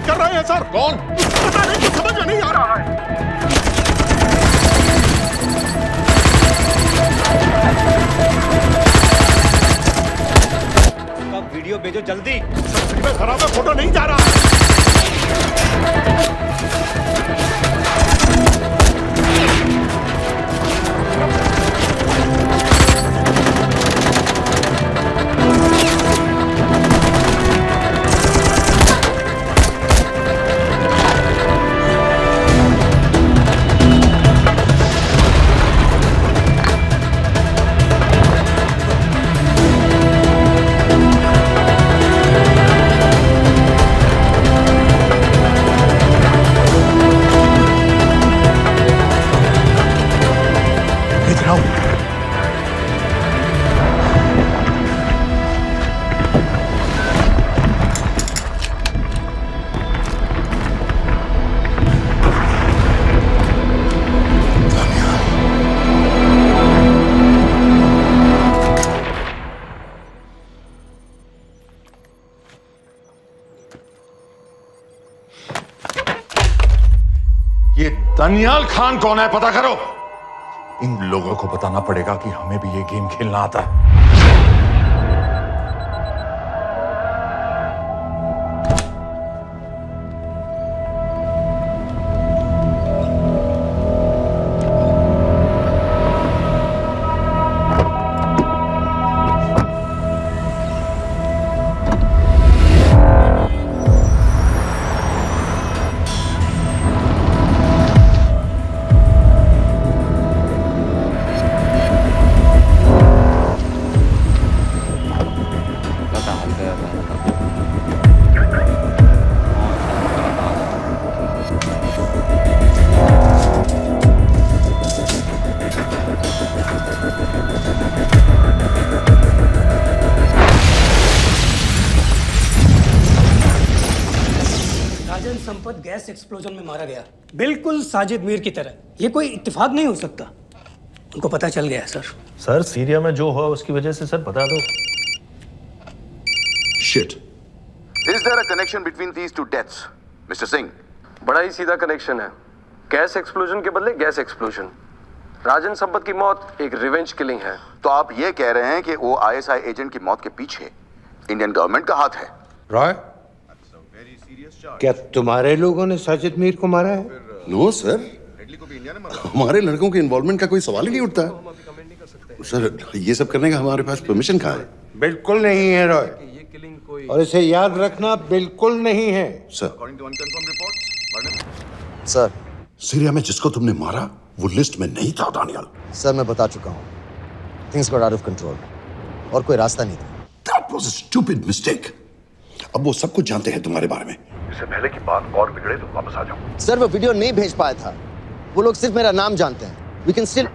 [SPEAKER 19] कर रहे हैं सर। कौन? पता नहीं, कुछ समझ में नहीं आ रहा है।
[SPEAKER 17] वीडियो
[SPEAKER 15] भेजो जल्दी।
[SPEAKER 19] में खराब है, फोटो नहीं जा रहा।
[SPEAKER 14] ये दनियाल खान कौन है, पता करो। इन लोगों को बताना पड़ेगा कि हमें भी ये गेम खेलना आता है।
[SPEAKER 1] राजन संपत गैस एक्सप्लोजन में मारा गया, बिल्कुल साजिद मीर की तरह। ये कोई इत्तेफाक नहीं हो सकता। उनको पता चल गया सर।
[SPEAKER 7] सर सीरिया में जो हुआ उसकी वजह से सर बता दो।
[SPEAKER 5] Shit. Is there a connection between these two deaths, Mr. Singh?
[SPEAKER 20] बड़ा ही सीधा कनेक्शन है। गैस एक्सप्लोजन के बदले गैस एक्सप्लोजन। राजन संपत की मौत एक रिवेंज किलिंग है।
[SPEAKER 5] तो आप ये कह रहे हैं कि वो ISI एजेंट की मौत के पीछे इंडियन गवर्नमेंट का हाथ है?
[SPEAKER 9] रॉय, क्या तुम्हारे लोगों ने साजिद मीर को मारा है?
[SPEAKER 5] नो सर, हमारे लड़कों के इन्वॉल्वमेंट का कोई सवाल ही नहीं उठता। सर ये सब करने का हमारे पास परमिशन कहाँ है?
[SPEAKER 9] बिल्कुल नहीं है रॉय, और इसे याद रखना बिल्कुल नहीं है।
[SPEAKER 5] सर
[SPEAKER 10] सर,
[SPEAKER 5] सीरिया में जिसको तुमने मारा वो लिस्ट में नहीं था दानियाल।
[SPEAKER 10] सर मैं बता चुका हूँ, things got out of control और कोई रास्ता नहीं था।
[SPEAKER 5] That was a stupid mistake. अब वो सब कुछ जानते हैं तुम्हारे बारे में। इससे पहले की बात और बिगड़े तो वापस आ जाओ।
[SPEAKER 10] सर वो वीडियो नहीं भेज पाया था, वो लोग सिर्फ मेरा नाम जानते हैं। We can still...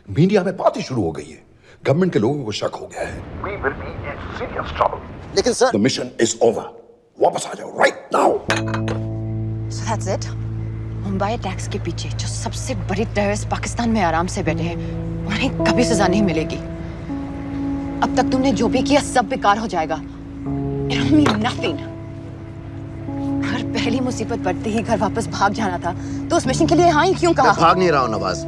[SPEAKER 5] मीडिया में बात ही शुरू हो गई है, गवर्नमेंट के लोगों को शक हो गया है। We will be in serious trouble.
[SPEAKER 10] लेकिन sir
[SPEAKER 5] The mission is over. वापस आ जाओ right now.
[SPEAKER 11] So that's it? Mumbai attacks के पीछे जो सबसे बड़ी टेररिस्ट पाकिस्तान में आराम से बैठे हैं, उन्हें कभी सजा नहीं मिलेगी। अब तक तुमने जो भी किया सब बेकार हो जाएगा। It'll mean nothing. अगर पहली मुसीबत पड़ते ही घर वापस भाग जाना था, तो उस मिशन के लिए हाँ ही क्यों कहा?
[SPEAKER 10] मैं भाग नहीं रहा हूँ नवाज,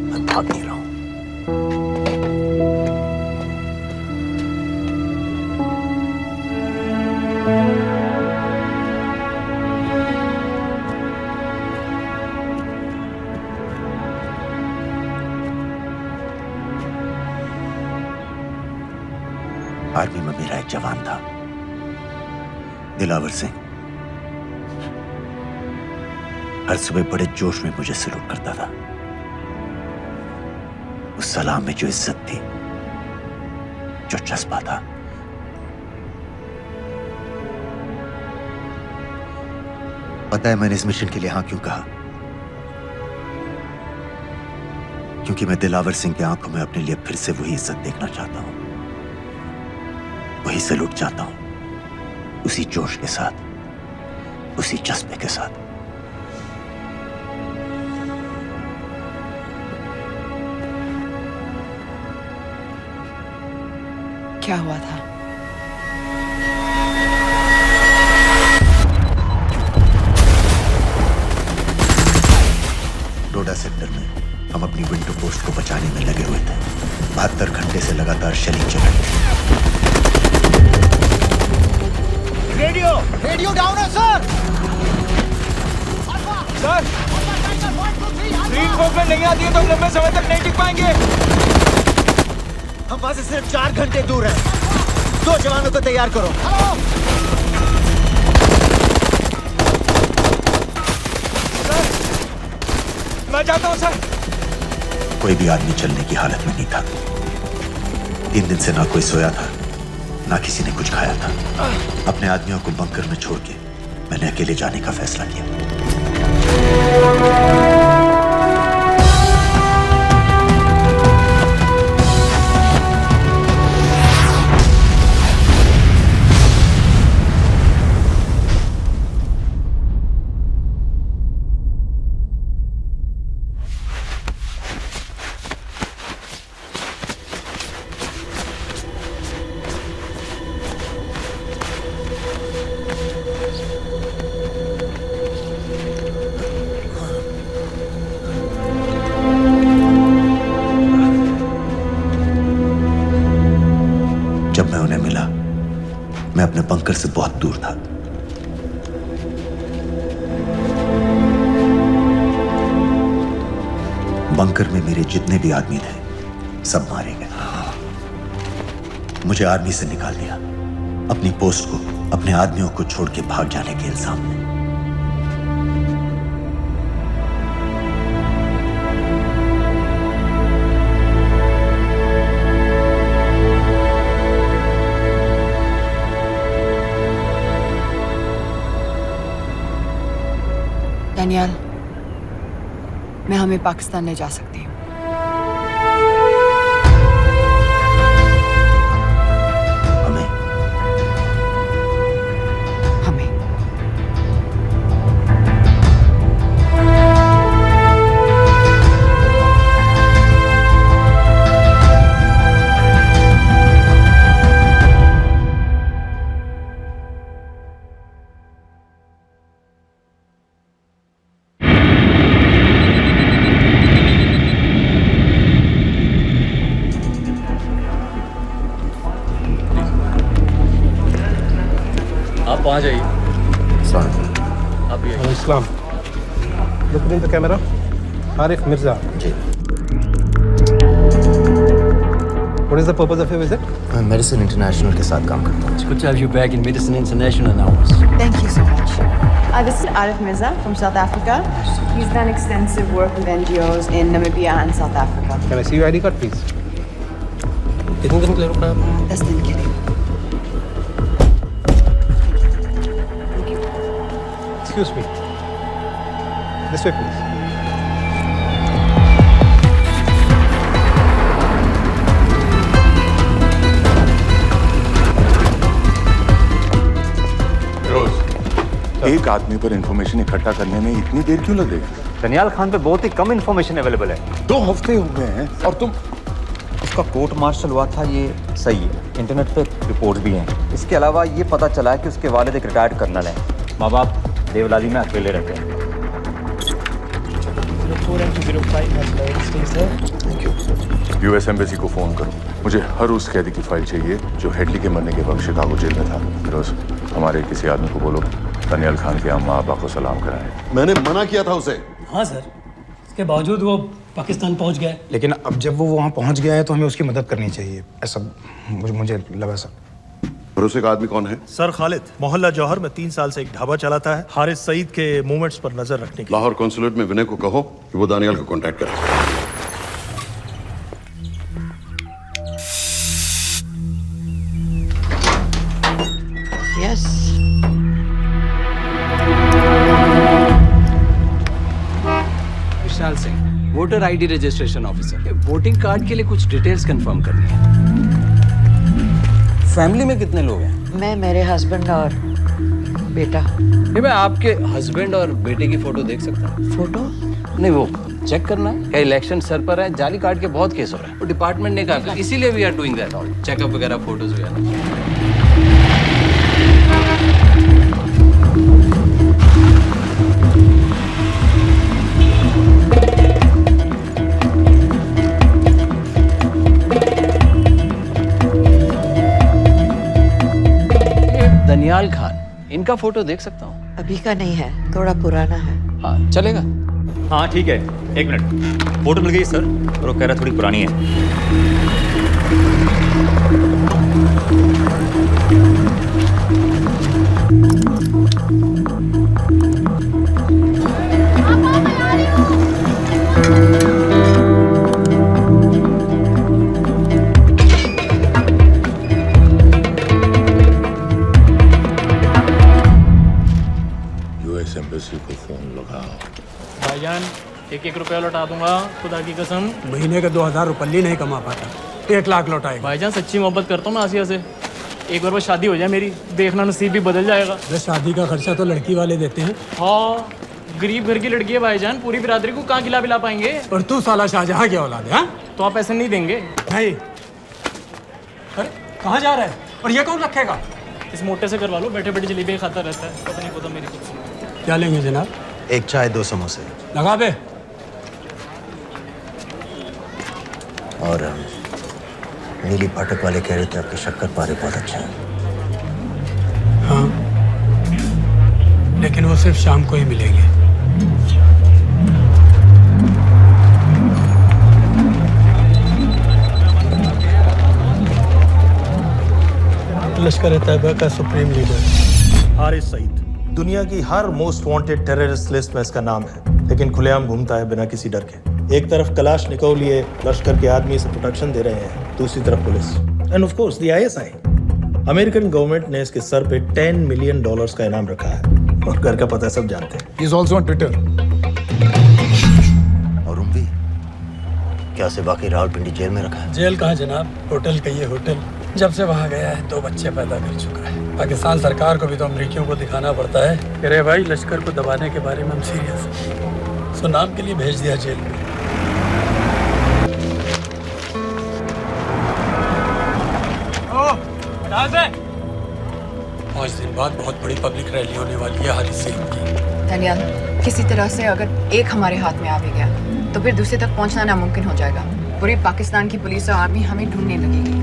[SPEAKER 10] मैं भाग नहीं रहा हूँ। आर्मी में मेरा एक जवान था, दिलावर सिंह। हर सुबह बड़े जोश में मुझे सलूट करता था। उस सलाम में जो इज्जत थी, जो जज्बा था, पता है मैंने इस मिशन के लिए हाँ क्यों कहा? क्योंकि मैं दिलावर सिंह की आंखों में अपने लिए फिर से वही इज्जत देखना चाहता हूं, वही सलूट चाहता हूं, उसी जोश के साथ, उसी जज्बे के साथ।
[SPEAKER 11] क्या हुआ था?
[SPEAKER 10] डोडा सेक्टर में हम अपनी विंडो पोस्ट को बचाने में लगे हुए थे। 72 घंटे से लगातार शेलिंग चल रही थी।
[SPEAKER 15] रेडियो डाउन है सर।
[SPEAKER 16] सर ग्रीन मूवमेंट नहीं आती है तो हम लंबे समय तक नहीं टिक पाएंगे।
[SPEAKER 15] हम वहां से सिर्फ 4 घंटे दूर हैं। 2 जवानों को तैयार करो।
[SPEAKER 16] सर मैं जाता हूं सर।
[SPEAKER 10] कोई भी आदमी चलने की हालत में नहीं था। 3 दिन से ना कोई सोया था, ना किसी ने कुछ खाया था। अपने आदमियों को बंकर में छोड़ के मैंने अकेले जाने का फैसला किया। जब मैं उन्हें मिला, मैं अपने बंकर से बहुत दूर था। बंकर में मेरे जितने भी आदमी थे, सब मारे गए। मुझे आर्मी से निकाल दिया, अपनी पोस्ट को, अपने आदमियों को छोड़ के भाग जाने के इल्जाम में।
[SPEAKER 11] डैनियल, मैं हमें पाकिस्तान ले जा सकती हूँ।
[SPEAKER 10] हमें?
[SPEAKER 11] हमें।
[SPEAKER 1] आप वहाँ जाइए। आप ये
[SPEAKER 12] Islam look in the camera. Arif Mirza
[SPEAKER 10] ji.
[SPEAKER 12] What is the purpose of your visit?
[SPEAKER 10] मैं मेडिसिन इंटरनेशनल के साथ काम करता हूँ।
[SPEAKER 1] It's good to have you back in Medicine International now.
[SPEAKER 11] Thank you so much. This is Arif Mirza from South Africa. He's done extensive work with NGOs in Namibia and South Africa.
[SPEAKER 12] Can I see your ID card, please? कितने दिन के लिए रुकना है?
[SPEAKER 11] 10 दिन के लिए।
[SPEAKER 12] Excuse me. This way, please.
[SPEAKER 14] एक आदमी पर इंफॉर्मेशन इकट्ठा करने में इतनी देर क्यों लगेगी?
[SPEAKER 17] दनियाल खान पे बहुत ही कम इंफॉर्मेशन अवेलेबल है।
[SPEAKER 14] 2 हफ्ते हो गए हैं और तुम।
[SPEAKER 17] उसका कोर्ट मार्शल हुआ था, ये सही है। इंटरनेट पे रिपोर्ट भी हैं। इसके अलावा ये पता चला है कि उसके वालिद एक रिटायर्ड कर्नल हैं। माँ बाप देवलाली में अकेले रहते हैं।
[SPEAKER 14] यूएस एम्बेसी को फोन करो। मुझे हर उस कैदी की फाइल चाहिए जो हेडली के मरने के वक्त शिकागो जेल में था। फिरोज, हमारे किसी आदमी को बोलो दनियाल खान के अम्मा अब्बा को सलाम कराएं।
[SPEAKER 5] मैंने मना किया था उसे।
[SPEAKER 1] हाँ सर, इसके बावजूद वो पाकिस्तान पहुंच गया।
[SPEAKER 8] लेकिन अब जब वो वहाँ पहुँच गया है तो हमें उसकी मदद करनी चाहिए, ऐसा मुझे लगा सर।
[SPEAKER 5] भरोसे का आदमी कौन है?
[SPEAKER 7] सर खालिद, मोहल्ला जौहर में 3 साल से एक ढाबा चलाता है। हारिस सईद के मूवमेंट्स पर नजर रखने के।
[SPEAKER 5] लाहौर कॉन्सुलेट में विनय को कहो कि वो दानियाल को कांटेक्ट करे।
[SPEAKER 11] Yes.
[SPEAKER 1] Vishal Singh, voter ID registration officer. Voting card के लिए कुछ डिटेल्स कंफर्म करनी है। फैमिली में कितने लोग हैं?
[SPEAKER 11] मैं, मेरे हस्बैंड और बेटा।
[SPEAKER 1] ये मैं आपके हस्बैंड और बेटे की फोटो देख सकता हूँ?
[SPEAKER 11] फोटो?
[SPEAKER 1] नहीं, वो चेक करना है। क्या इलेक्शन सर पर है? जाली कार्ड के बहुत केस हो रहे हैं। वो डिपार्टमेंट ने कहा, इसीलिए we are doing that all checkup वगैरह, फोटोज वगैरह।
[SPEAKER 21] तनियाल खान, इनका फोटो देख सकता हूँ?
[SPEAKER 22] अभी का नहीं है, थोड़ा पुराना है।
[SPEAKER 21] हाँ चलेगा।
[SPEAKER 17] हाँ ठीक है, 1 मिनट। फोटो मिल गई सर, और वो कह रहा थोड़ी पुरानी है।
[SPEAKER 14] यूएस एम्बेसी को फोन लगाओ।
[SPEAKER 23] भाईजान 1-1 रुपया लौटा दूंगा, खुदा की कसम।
[SPEAKER 19] महीने का 2000 रुपये नहीं कमा पाता, 1 लाख लौटाएगा।
[SPEAKER 23] भाईजान सच्ची मोहब्बत करता हूँ मैं आसिया से, एक बार बस शादी हो जाए मेरी, देखना नसीब भी बदल जाएगा।
[SPEAKER 19] बस शादी का खर्चा तो लड़की वाले देते हैं।
[SPEAKER 23] हाँ, गरीब घर की लड़की है भाईजान, पूरी बिरादरी को कहाँ खिला पाएंगे।
[SPEAKER 19] और तू साला शाहजहां की औलाद है।
[SPEAKER 23] तो आप ऐसे नहीं देंगे
[SPEAKER 19] भाई? अरे कहाँ जा रहा है? और ये कौन रखेगा?
[SPEAKER 23] इस मोटे से करवा लो, बैठे बैठे जलेबी खाता रहता है, पता नहीं पता मेरी कुछ।
[SPEAKER 19] क्या लेंगे जनाब?
[SPEAKER 10] 1 चाय 2 समोसे।
[SPEAKER 19] लगा बे।
[SPEAKER 10] और नीली पाठक वाले कह रहे थे आपके शक्कर पारे बहुत अच्छा है।
[SPEAKER 19] हाँ, लेकिन वो सिर्फ शाम को ही मिलेंगे।
[SPEAKER 7] लश्कर तैयबा का सुप्रीम लीडर हारिस सईद, दुनिया की हर मोस्ट वांटेड टेररिस्ट लिस्ट में इसका नाम है, लेकिन खुलेआम घूमता है बिना किसी डर के। एक तरफ कलाशनिकोव लिए लश्कर के आदमी से प्रोटेक्शन दे रहे हैं, दूसरी तरफ police end of course the ISI। American government ने इसके सर पे $10 मिलियन का इनाम रखा है, और घर का पता सब जानते हैं।
[SPEAKER 8] He is also on Twitter.
[SPEAKER 10] और उम्मी क्या से बाकी रावलपिंडी जेल में रखा है?
[SPEAKER 19] जेल कहाँ जनाब, होटल का ये होटल। जब से वहाँ गया है 2 बच्चे पैदा कर चुका है। पाकिस्तान सरकार को भी तो अमरीकियों को दिखाना पड़ता है। अरे भाई, लश्कर को दबाने के बारे में हम सीरियस हैं। सो नाम के लिए भेज दिया जेल में। 5 दिन बाद बहुत बड़ी पब्लिक रैली होने वाली है हारिस सईद की।
[SPEAKER 11] धनिया, किसी तरह से अगर एक हमारे हाथ में आ भी गया तो फिर दूसरे तक पहुंचना नामुमकिन हो जाएगा। पूरी पाकिस्तान की पुलिस और आर्मी हमें ढूंढने लगेगी।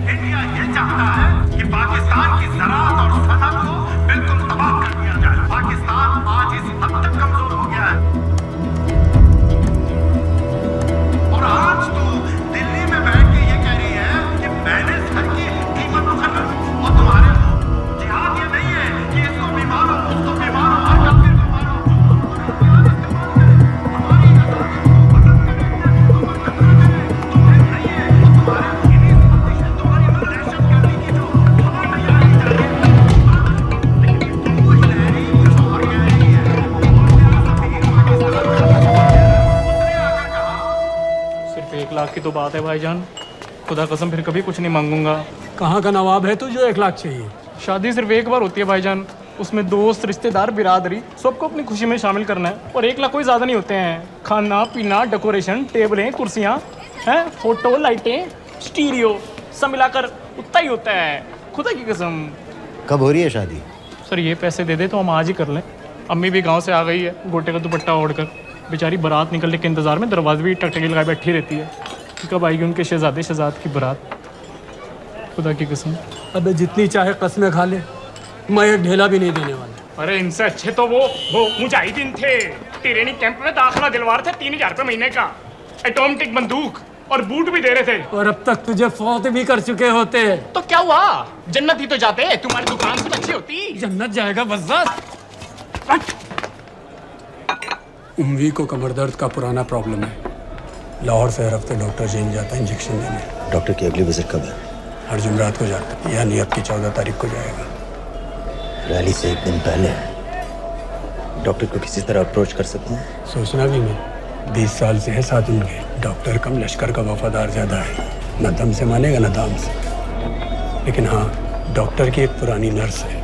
[SPEAKER 15] इंडिया ये चाहता है कि पाकिस्तान की ज़राअत और सनअत को बिल्कुल तबाह कर दिया जाए। पाकिस्तान आज इस हद तक कमजोर हो गया है, और आज तो दिल्ली में बैठ के ये कह रही है कि मैंने सर की कीमत मुकर्रर, और तुम्हारे लोग जिहाद ये नहीं है कि इसको भी मारो, उसको भी मारो, हर काफिर को मारो।
[SPEAKER 23] सिर्फ 1 लाख की तो बात है भाईजान, खुदा कसम फिर कभी कुछ नहीं मांगूंगा।
[SPEAKER 19] कहाँ का नवाब है तू जो 1 लाख चाहिए?
[SPEAKER 23] शादी सिर्फ एक बार होती है भाईजान, उसमें दोस्त रिश्तेदार बिरादरी सबको अपनी खुशी में शामिल करना है, और 1 लाख कोई ज़्यादा नहीं होते हैं। खाना पीना, डेकोरेशन, टेबलें, कुर्सियाँ हैं, फोटो, लाइटें, स्टीरियो सब मिलाकर उतना ही होता है, खुदा की कसम।
[SPEAKER 10] कब हो रही है शादी?
[SPEAKER 23] सर ये पैसे दे दे तो हम आज ही कर लें। अम्मी भी गांव से आ गई है, गोटे का दुपट्टा ओढ़कर, बेचारी बारात निकलने के इंतजार में दरवाजे भी टकटकी लगाए बैठी रहती है कि कब आएगी उनके शहजाद की बारात, खुदा की कसम।
[SPEAKER 19] अबे जितनी चाहे कसमें खा ले, मैं 1 ढेला भी नहीं देने वाला।
[SPEAKER 23] अरे इनसे अच्छे तो वो मुजाहिदीन थे, ट्रेनिंग कैंप में दाखिला दिलवा रहे थे, 3000 रुपये महीने का, ऑटोमेटिक बंदूक और बूट भी दे रहे थे।
[SPEAKER 19] और अब तक तुझे फौत भी कर चुके होते।
[SPEAKER 23] तो क्या हुआ, जन्नत ही तो जाते, तुम्हारी दुकान से अच्छी होती।
[SPEAKER 19] जन्नत जाएगा बस। उम्वी को कमर दर्द का पुराना प्रॉब्लम है, लाहौर से हर हफ्ते डॉक्टर जेल जाता है इंजेक्शन देने।
[SPEAKER 10] डॉक्टर की अगली विजिट कब है?
[SPEAKER 19] हर जुमरात को जाता है, यानी अब की 14 तारीख को जाएगा।
[SPEAKER 10] रैली से 1 दिन पहले डॉक्टर को किसी तरह अप्रोच कर सकते हैं?
[SPEAKER 19] सोचना भी नहीं, 20 साल से है साथ उनके। डॉक्टर कम लश्कर का वफादार ज़्यादा है, न दम से मानेगा न दाम से। लेकिन हाँ, डॉक्टर की एक पुरानी नर्स है,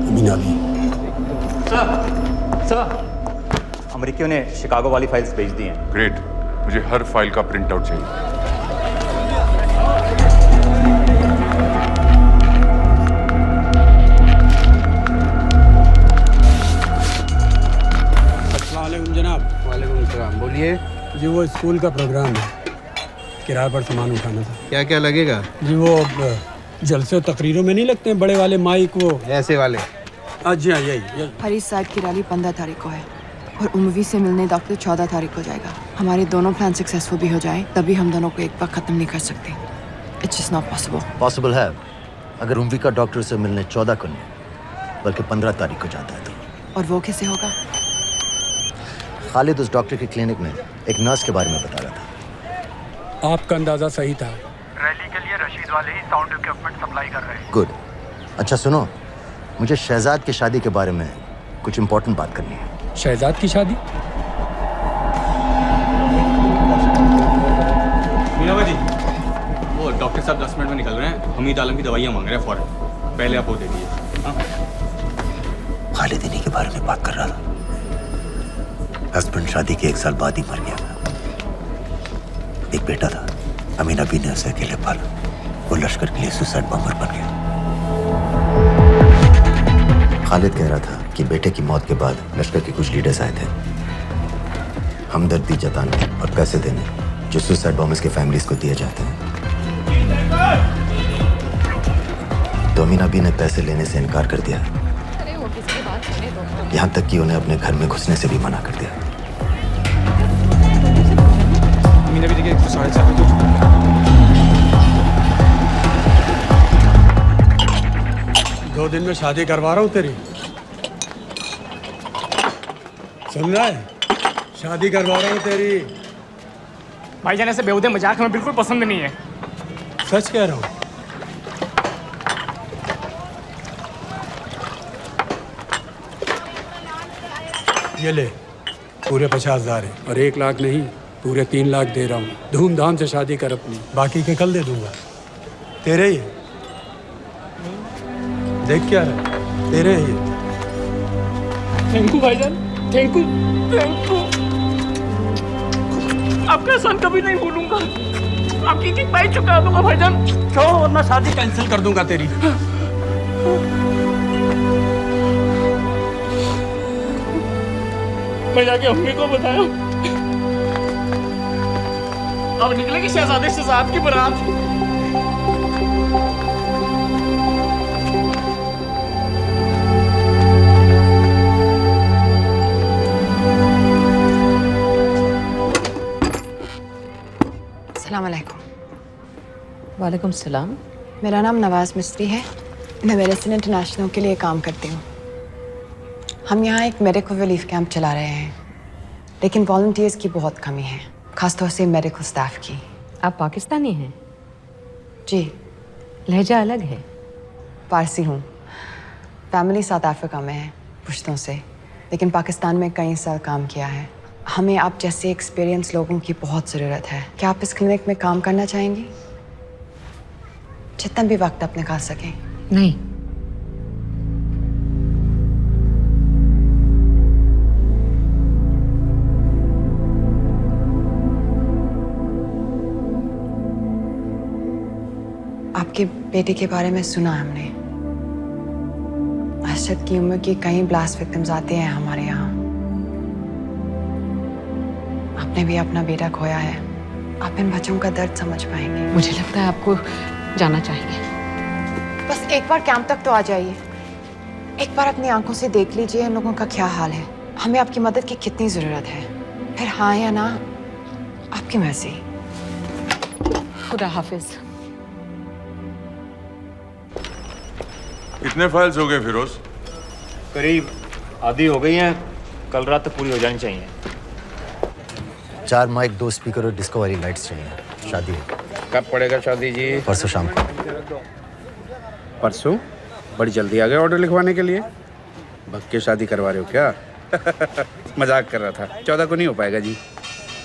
[SPEAKER 19] अमीना भी।
[SPEAKER 17] सर, अमेरिकियों ने शिकागो वाली फाइल्स भेज दी हैं।
[SPEAKER 14] ग्रेट, मुझे हर फाइल का प्रिंट आउट चाहिए।
[SPEAKER 19] अस्सलामुअलैकुम जनाब।
[SPEAKER 24] वालेकुम सलाम, बोलिए।
[SPEAKER 19] जी वो स्कूल का प्रोग्राम है, किराए पर सामान उठाना था।
[SPEAKER 24] क्या क्या लगेगा?
[SPEAKER 19] जी वो जलसे तकरीरों में नहीं लगते हैं बड़े वाले माइक वो
[SPEAKER 2] ऐसे वाले?
[SPEAKER 19] जी हाँ यही।
[SPEAKER 11] हरीश साइड की रैली 15 तारीख को है और उमवी से मिलने डॉक्टर 14 तारीख को जाएगा। हमारे दोनों प्लान सक्सेसफुल भी हो जाए तभी हम दोनों को एक बार खत्म नहीं कर सकते। It's just not possible.
[SPEAKER 10] Possible है अगर उमवी का डॉक्टर से मिलने 14 को नहीं बल्कि 15 तारीख को जाता है तो।
[SPEAKER 11] और वो कैसे होगा?
[SPEAKER 10] खालिद उस डॉक्टर के क्लिनिक में एक नर्स के बारे में बता रहा था।
[SPEAKER 19] आपका अंदाजा सही था।
[SPEAKER 2] रैली के लिए रशीद वाले ही साउंड इक्विपमेंट सप्लाई कर रहे हैं।
[SPEAKER 10] गुड। अच्छा सुनो, मुझे शहजाद की शादी के बारे में कुछ इम्पोर्टेंट बात करनी है।
[SPEAKER 19] शहजाद की शादी?
[SPEAKER 3] मीनाबा जी, वो डॉक्टर साहब 10 मिनट में निकल रहे हैं। हमीद आलम की दवाइयाँ मांग रहे हैं फौरन। पहले आप वो दे दीजिए।
[SPEAKER 10] खालिद इन्हीं के बारे में बात कर रहा था। हस्बैंड शादी के 1 साल बाद ही मर गया। एक बेटा था, अमीना बी ने उसे अकेले पाला। वो लश्कर के लिए सुसाइड बॉम्बर बन गया। खालिद कह रहा था कि बेटे की मौत के बाद लश्कर के कुछ लीडर्स आए थे हमदर्दी जताने और पैसे देने जो सुसाइड बॉम्बर्स के फैमिलीज को दिए जाते हैं। तो अमीना बी ने पैसे लेने से इनकार कर दिया, यहाँ तक कि उन्हें अपने घर में घुसने से भी मना कर दिया।
[SPEAKER 3] मीना भी देखिए 7:30
[SPEAKER 19] 2 दिन में शादी करवा रहा हूँ तेरी। सुन रहा है? शादी करवा रहा हूँ तेरी।
[SPEAKER 23] भाईजान ऐसे बेहुदे मजाक हमें बिल्कुल पसंद नहीं है।
[SPEAKER 19] सच कह रहा हूँ। ये ले, पूरे 50,000 है और 1 लाख नहीं, पूरे 3 लाख दे रहा हूँ। धूमधाम से शादी कर अपनी, बाकी के कल दे दूंगा। तेरे ही देख क्या रहा, तेरे ही।
[SPEAKER 23] थैंक यू भाईजान, थैंक यू, थैंक यू। आपका एहसान कभी नहीं भूलूंगा। आपकी एक बाई चुका दूंगा भाईजान।
[SPEAKER 19] क्यों? वरना शादी कैंसिल कर दूंगा तेरी।
[SPEAKER 23] मैं जाके अम्मी को बताया। अब निकलेगी शहजादे शहजाद की बारात।
[SPEAKER 11] अस्सलाम वालेकुम।
[SPEAKER 22] वालेकुम सलाम।
[SPEAKER 11] मेरा नाम नवाज मिस्त्री है। मैं मेडिसिन इंटरनेशनल के लिए काम करती हूँ। हम यहाँ एक मेडिकल रिलीफ कैंप चला रहे हैं, लेकिन वॉलंटियर्स की बहुत कमी है, खासतौर से मेडिकल स्टाफ की।
[SPEAKER 22] आप पाकिस्तानी हैं?
[SPEAKER 11] जी।
[SPEAKER 22] लहजा अलग है।
[SPEAKER 11] पारसी हूँ। फैमिली साउथ अफ्रीका में है, पुश्तों से, लेकिन पाकिस्तान में कई साल काम किया है। हमें आप जैसे एक्सपीरियंस लोगों की बहुत ज़रूरत है। क्या आप इस क्लिनिक में काम करना चाहेंगी? जितना भी वक्त आप निकाल सकें।
[SPEAKER 22] नहीं।
[SPEAKER 11] आपके बेटे के बारे में सुना हमने। अरशद की उम्र के कई ब्लास्ट विक्टिम्स आते हैं हमारे यहाँ। आपने भी अपना बेटा खोया है। आप इन बच्चों का दर्द समझ पाएंगे।
[SPEAKER 22] मुझे लगता है आपको जाना चाहिए।
[SPEAKER 11] बस एक बार कैंप तक तो आ जाइए। एक बार अपनी आंखों से देख लीजिए इन लोगों का क्या हाल है। हमें आपकी मदद की कितनी जरूरत है। फिर हाँ या ना, आपकी मर्जी।
[SPEAKER 22] खुदा हाफिज।
[SPEAKER 14] कितने फाइल्स हो गए फिरोज?
[SPEAKER 17] करीब आधी हो गई हैं। कल रात तक पूरी हो जानी चाहिए।
[SPEAKER 10] 4 माइक, 2 स्पीकर और डिस्को वाली लाइट्स चाहिए। शादी है।
[SPEAKER 2] कब पड़ेगा शादी जी?
[SPEAKER 10] परसों शाम को।
[SPEAKER 2] परसों? बड़ी जल्दी आ गए ऑर्डर लिखवाने के लिए। भग के शादी करवा रहे हो क्या? मजाक कर रहा था। 14 को नहीं हो पाएगा जी,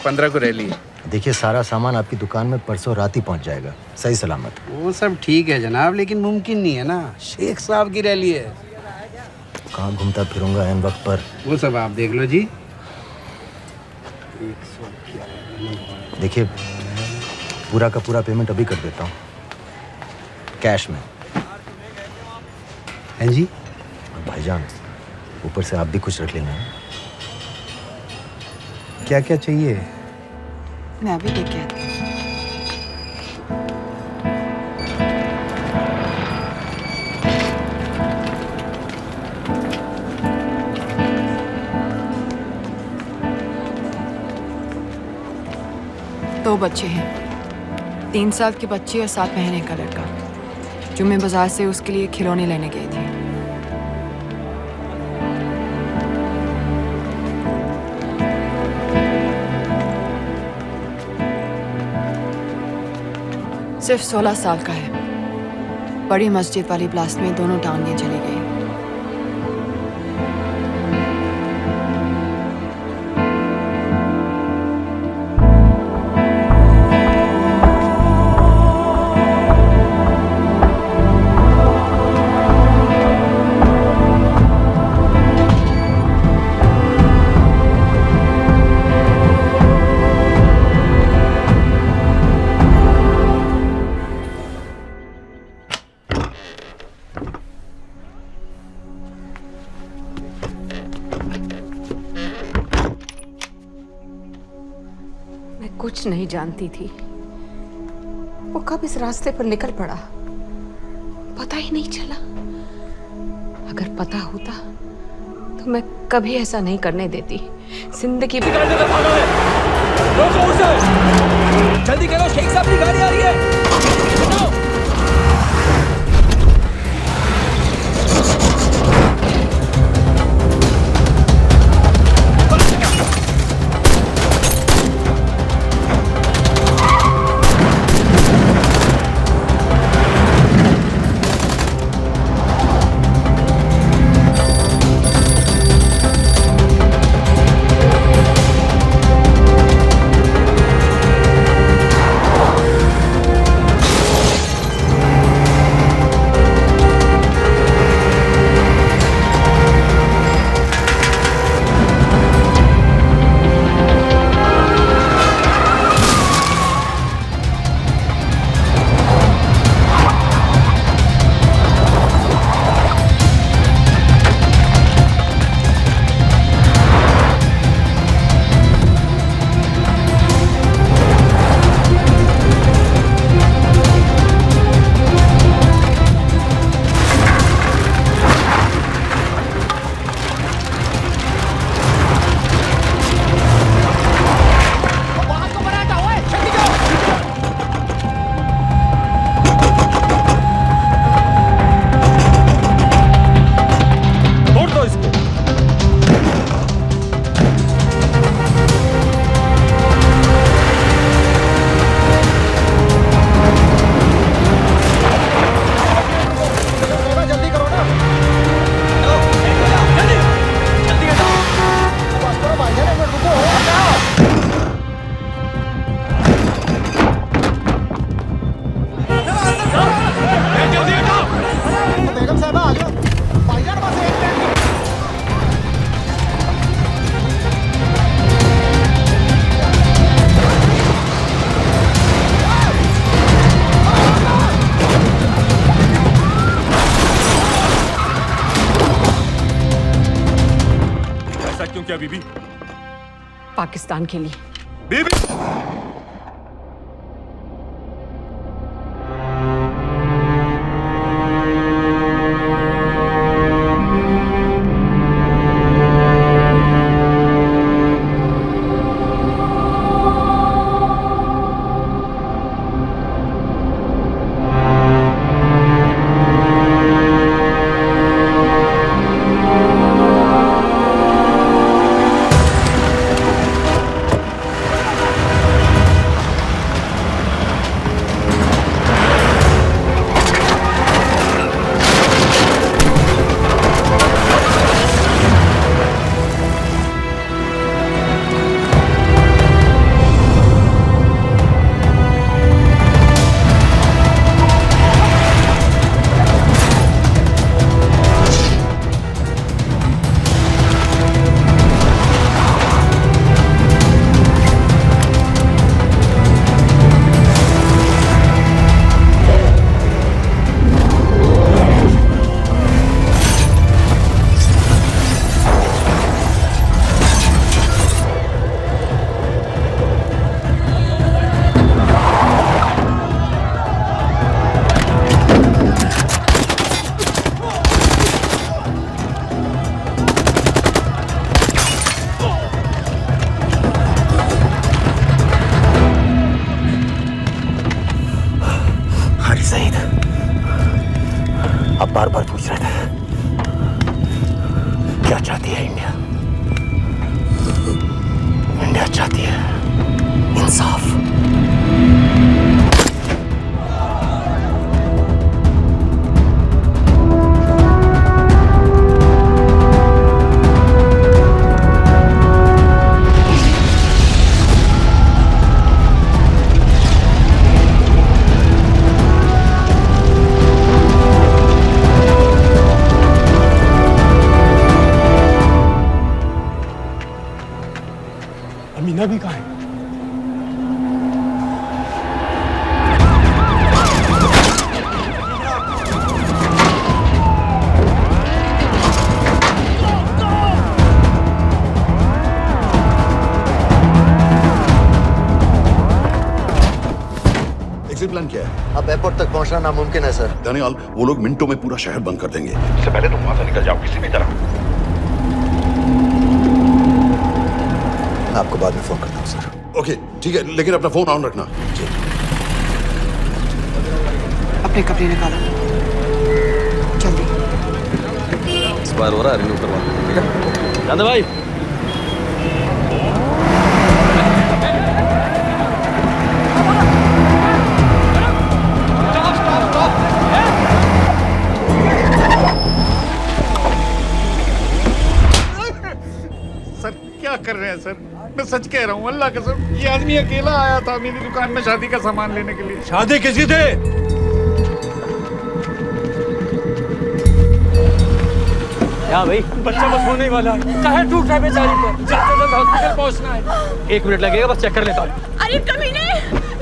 [SPEAKER 2] 15 को रैली है।
[SPEAKER 10] देखिए, सारा सामान आपकी दुकान में परसों रात ही पहुंच जाएगा, सही सलामत।
[SPEAKER 2] वो सब ठीक है जनाब, लेकिन मुमकिन नहीं है ना। शेख साहब की रैली है।
[SPEAKER 10] कहाँ घूमता फिरूंगा इन वक्त पर?
[SPEAKER 2] वो सब आप देख लो जी।
[SPEAKER 10] देखिए, पूरा का पूरा पेमेंट अभी कर देता हूँ, कैश में।
[SPEAKER 2] हैं जी?
[SPEAKER 10] और भाईजान, ऊपर से आप भी कुछ रख लेना।
[SPEAKER 2] क्या क्या चाहिए?
[SPEAKER 11] मैं अभी देख के आती हूँ। 2 बच्चे हैं, 3 साल की बच्ची और 7 महीने का लड़का, जो मैं बाजार से उसके लिए खिलौने लेने गई थी। सिर्फ 16 साल का है। बड़ी मस्जिद वाली ब्लास्ट में दोनों टांगें चली गई।
[SPEAKER 22] कुछ नहीं जानती थी वो कब इस रास्ते पर निकल पड़ा, पता ही नहीं चला। अगर पता होता तो मैं कभी ऐसा नहीं करने देती। जिंदगी
[SPEAKER 4] जल्दी करो, शेख साहब की गाड़ी आ रही है।
[SPEAKER 18] क्या बीबी?
[SPEAKER 22] पाकिस्तान के लिए।
[SPEAKER 18] बीबी
[SPEAKER 10] बार बार पूछ रहे थे, क्या चाहती है इंडिया? इंडिया चाहती है इंसाफ।
[SPEAKER 19] अमीना भी कहाँ है?
[SPEAKER 5] एग्जिट प्लान क्या है?
[SPEAKER 10] अब एयरपोर्ट तक पहुंचना नामुमकिन है सर।
[SPEAKER 5] दानियाल, वो लोग मिनटों में पूरा शहर बंद कर देंगे। इससे पहले तुम वहां से निकल जाओ किसी भी तरह।
[SPEAKER 10] मैं आपको बाद में फोन करता हूँ सर।
[SPEAKER 5] ओके ठीक है, लेकिन अपना फोन ऑन रखना।
[SPEAKER 11] अपने कपड़े निकालो जल्दी।
[SPEAKER 16] एक्सपायर हो रहा है, रिन्यू करवा दो, ठीक है? जाने भाई।
[SPEAKER 2] सर क्या कर रहे हैं सर? मैं सच कह रहा हूँ, अल्लाह कसम, ये आदमी अकेला आया था मेरी दुकान में शादी का सामान लेने के लिए।
[SPEAKER 7] शादी किसकी थी?
[SPEAKER 23] क्या भाई, बच्चा बस होने वाला है। कहाँ टूट रहा है बेचारी पर, जल्द से जल्द हॉस्पिटल पहुंचना है। 1 मिनट लगेगा, बस चेक कर लेता हूँ।
[SPEAKER 22] अरे कमीने,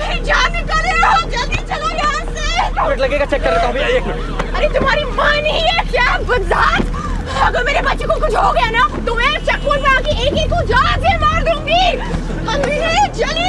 [SPEAKER 22] मेरी जान निकाल रहे हो, जल्दी चलो यहाँ से।
[SPEAKER 23] 1 मिनट लगेगा, चेक कर लेता हूँ भैया, 1 मिनट।
[SPEAKER 22] अरे तुम्हारी माँ नहीं है क्या बदजात? अगर मेरे बच्चे को कुछ हो गया ना तो मैं चक्कू में आके एक को जान से मार दूंगी। कमीने चलिए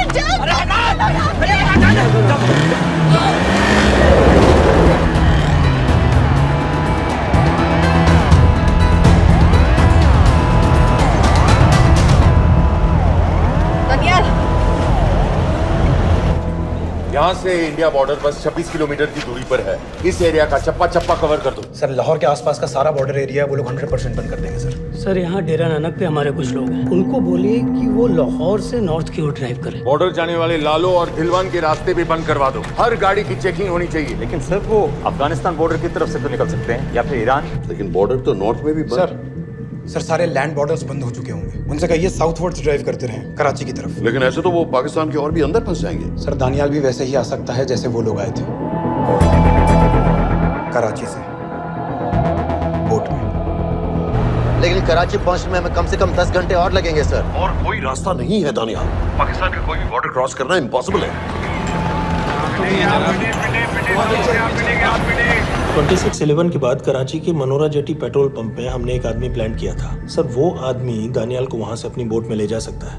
[SPEAKER 14] यहाँ से इंडिया बॉर्डर बस 26 किलोमीटर की दूरी पर है। इस एरिया का चप्पा चप्पा कवर कर दो।
[SPEAKER 8] सर लाहौर के आसपास का सारा बॉर्डर एरिया वो लोग 100% बंद कर देंगे सर।
[SPEAKER 1] सर यहाँ डेरा नानक पे हमारे कुछ लोग हैं, उनको बोलिए कि वो लाहौर से नॉर्थ की ओर ड्राइव करें।
[SPEAKER 14] बॉर्डर जाने वाले लालो और धिलवान के रास्ते भी बंद करवा दो। हर गाड़ी की चेकिंग होनी चाहिए।
[SPEAKER 17] लेकिन सर वो अफगानिस्तान बॉर्डर की तरफ से तो निकल सकते हैं, या फिर ईरान।
[SPEAKER 5] लेकिन बॉर्डर तो नॉर्थ में भी बंद।
[SPEAKER 8] सर सारे लैंड बॉर्डर्स बंद हो चुके होंगे, उनसे कहिए साउथवर्ड्स ड्राइव करते रहें कराची की तरफ।
[SPEAKER 5] लेकिन ऐसे तो वो पाकिस्तान के और भी अंदर फंस जाएंगे।
[SPEAKER 8] सर दानियाल भी वैसे ही आ सकता है जैसे वो लोग आए थे, कराची से बोट में।
[SPEAKER 10] लेकिन कराची पहुंचने में हमें कम से कम 10 घंटे और लगेंगे सर।
[SPEAKER 5] और कोई रास्ता नहीं है दानियाल, पाकिस्तान का कोई भी बॉर्डर क्रॉस करना इम्पॉसिबल है।
[SPEAKER 7] 26/11 के बाद कराची के मनोरा जेटी पेट्रोल पंप में हमने एक आदमी प्लान किया था सर। वो आदमी दानियाल को वहां से अपनी बोट में ले जा सकता है।